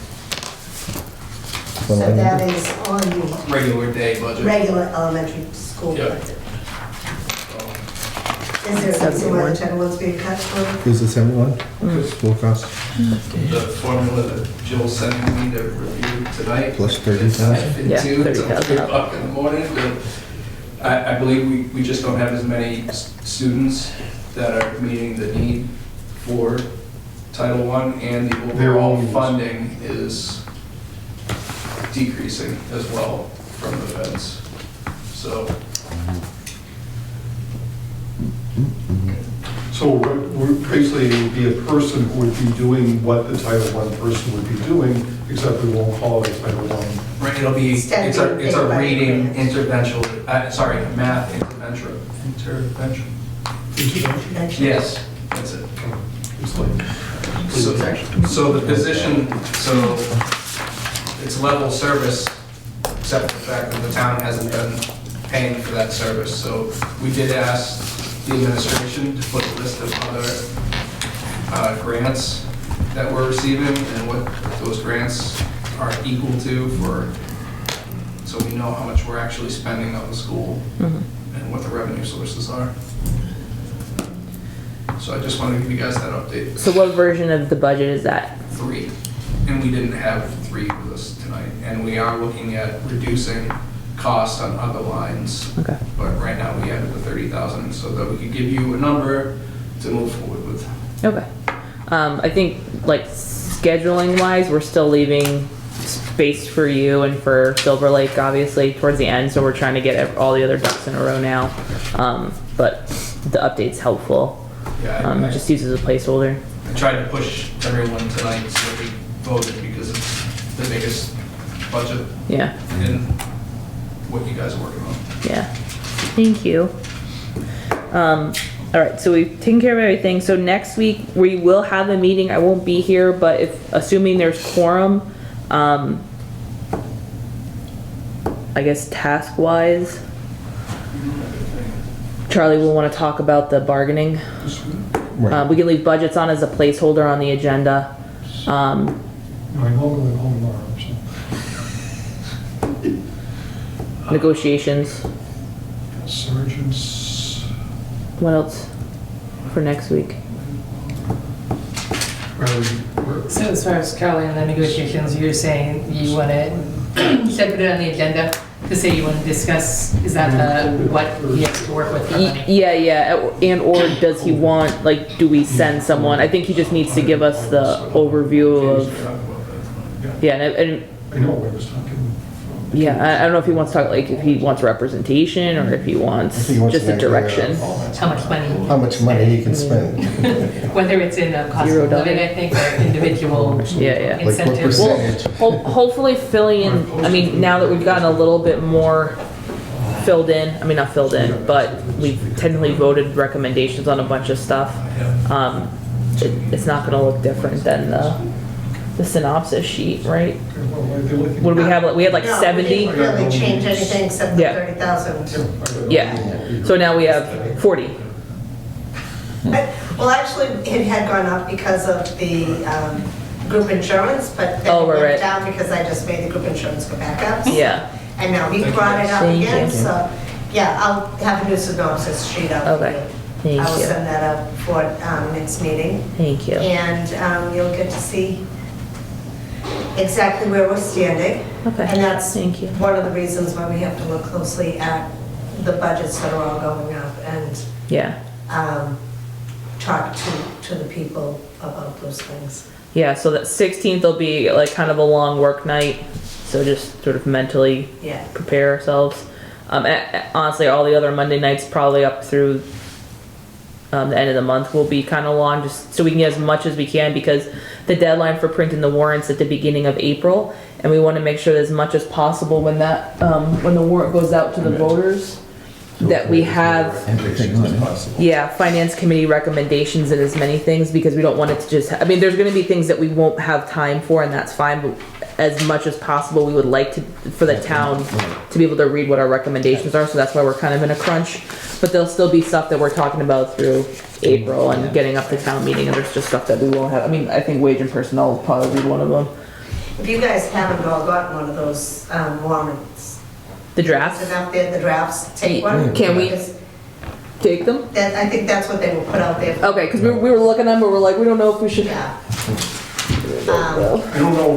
So that is on the Regular day budget. regular elementary school Yeah. budget. So, Is there something where the Title I's being cut for? Is this everyone? School cost The formula that Jill's sending me to review tonight. plus 30,000? Yeah, 2 30,000 till 3 up. o'clock in the morning. But I believe we just don't have as many students that are meeting the need for Title I, and the overall funding is decreasing as well from the feds. So, So basically, it would be a person who would be doing what the Title I person would be doing, except we won't call it a Title I. right, it'll be, it's a reading intervention, math intervention. Yes, that's it. It's like, So the position, so it's level service, except for the fact that the town hasn't been paying for that service. So we did ask the administration to put a list of other grants that we're receiving and what those grants are equal to so we know how much we're actually spending on the school and what the revenue sources are. So I just wanted to give you guys that update. So what version of the budget is that? 3, and we didn't have 3 with us tonight, and we are looking at reducing costs on other lines. Okay. But right now we added the 30,000 so that we could give you a number to move forward with. Okay. I think like scheduling wise, we're still leaving space for you and for Silver Lake obviously towards the end, so we're trying to get all the other ducks in a row now. But the update's helpful. Yeah, Just use as a placeholder. I tried to push everyone tonight so that we voted because it's the biggest budget Yeah. in what you guys are working on. Yeah. Thank you. All right, so we've taken care of everything. So next week we will have a meeting. I won't be here, but if assuming there's quorum, I guess task wise, Charlie will want to talk about the bargaining. Right. We can leave budgets on as a placeholder on the agenda. I'm home and home tomorrow, so. Negotiations. Sergeants. What else for next week? So as far as Carly and the negotiations, you're saying you want to, should I put it on the agenda to say you want to discuss, is that what he has to work with for money? Yeah, and or does he want, like, do we send someone? I think he just needs to give us the overview of, yeah, and I know I was talking. yeah, I don't know if he wants to talk, like, if he wants representation or if he wants If he wants just an a idea direction. How much money? How much money he can spend, Whether it's in a cost $0. of living, I think, or individual Yeah. like what incentives. percentage. Hopefully filling in, I mean, now that we've gotten a little bit more filled in, I mean, not filled in, but we've technically voted recommendations on a bunch of stuff. It's not gonna look different than the synopsis sheet, right? What do we have? We had like No, 70? We didn't really change anything except the Yeah. 30,000. Yeah. So now we have 40. Well, actually, it had gone up because of the group insurance, but then Oh, it right. went down because I just made the group insurance go back up. Yeah. And now he brought it up Thank again, you. so, yeah, I'll have a new synopsis sheet out for Okay. you. Thank I will you. send that out for next meeting. Thank you. And you'll get to see exactly where we're standing. Okay. And that's Thank you. one of the reasons why we have to look closely at the budgets that are all going up and Yeah. talk to the people about those things. Yeah, so that 16th will be like kind of a long work night. So just sort of mentally Yeah. prepare ourselves. Honestly, all the other Monday nights probably up through the end of the month will be kind of long, just so we can get as much as we can, because the deadline for printing the warrants at the beginning of April, and we want to make sure that as much as possible when that when the warrant goes out to the voters, that we have Everything on it. finance committee recommendations and as many things, because we don't want it to just, I mean, there's going to be things that we won't have time for, and that's fine, but as much as possible, we would like to, for the town to be able to read what our recommendations are, so that's why we're kind of in a crunch. But there'll still be stuff that we're talking about through April and getting up to town meeting, and there's just stuff that we won't have. I mean, I think wage and personnel will probably be one of them. If you guys haven't all gotten one of those warrants, The is draft, it out there, the drafts, take one? Can we- Because take them? I think that's what they will put out there. Okay, because we were looking at them, but we're like, we don't know if we should. Yeah. I don't know,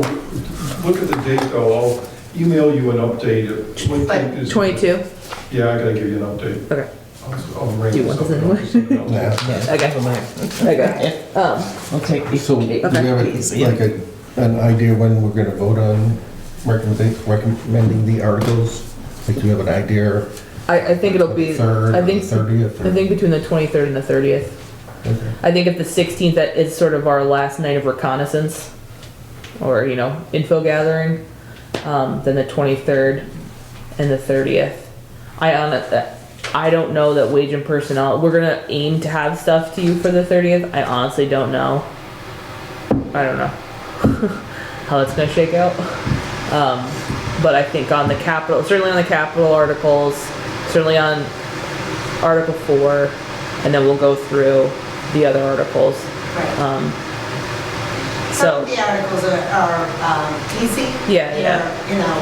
look at the date though, I'll email you an update. What date is- 22? Yeah, I gotta give you an update. Okay. I'll write Do you this want up this and I'll anyway? send it out. Yeah. Okay. Never mind. Okay. We'll take these. So do we have an idea when we're gonna vote on recommending the articles? Like, do you have an idea? I think it'll be, Third, I think, 30th? I think between the 23rd and the 30th. Okay. I think if the 16th that is sort of our last night of reconnaissance, or, you know, info gathering, then the 23rd and the 30th. I don't know that wage and personnel, we're gonna aim to have stuff to you for the 30th. I honestly don't know. I don't know how that's gonna shake out. But I think on the capital, certainly on the capital articles, certainly on Article 4, and then we'll go through the other articles. Right. So, of the articles are easy. Yeah, yeah. They're, you know,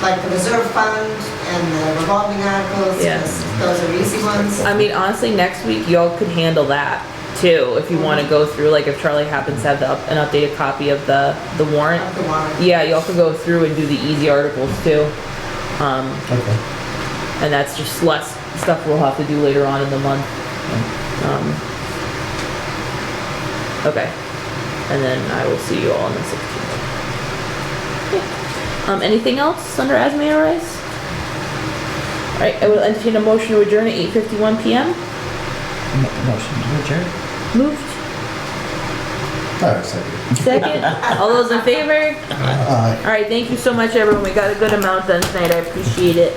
like the reserve fund and the revolving articles, Yeah. those are easy ones. I mean, honestly, next week y'all could handle that too, if you want to go through, like if Charlie happens to have an updated copy of the warrant. Of the warrant. Yeah, y'all could go through and do the easy articles too. Okay. And that's just less stuff we'll have to do later on in the month. Okay. And then I will see you all on the 16th. Okay. Anything else under as may arise? Alright, I will entertain a motion to adjourn at 8:51 PM. Make a motion to adjourn. Moved. Second. Second. All those in favor? Aye. Alright, thank you so much everyone. We got a good amount done tonight. I appreciate it.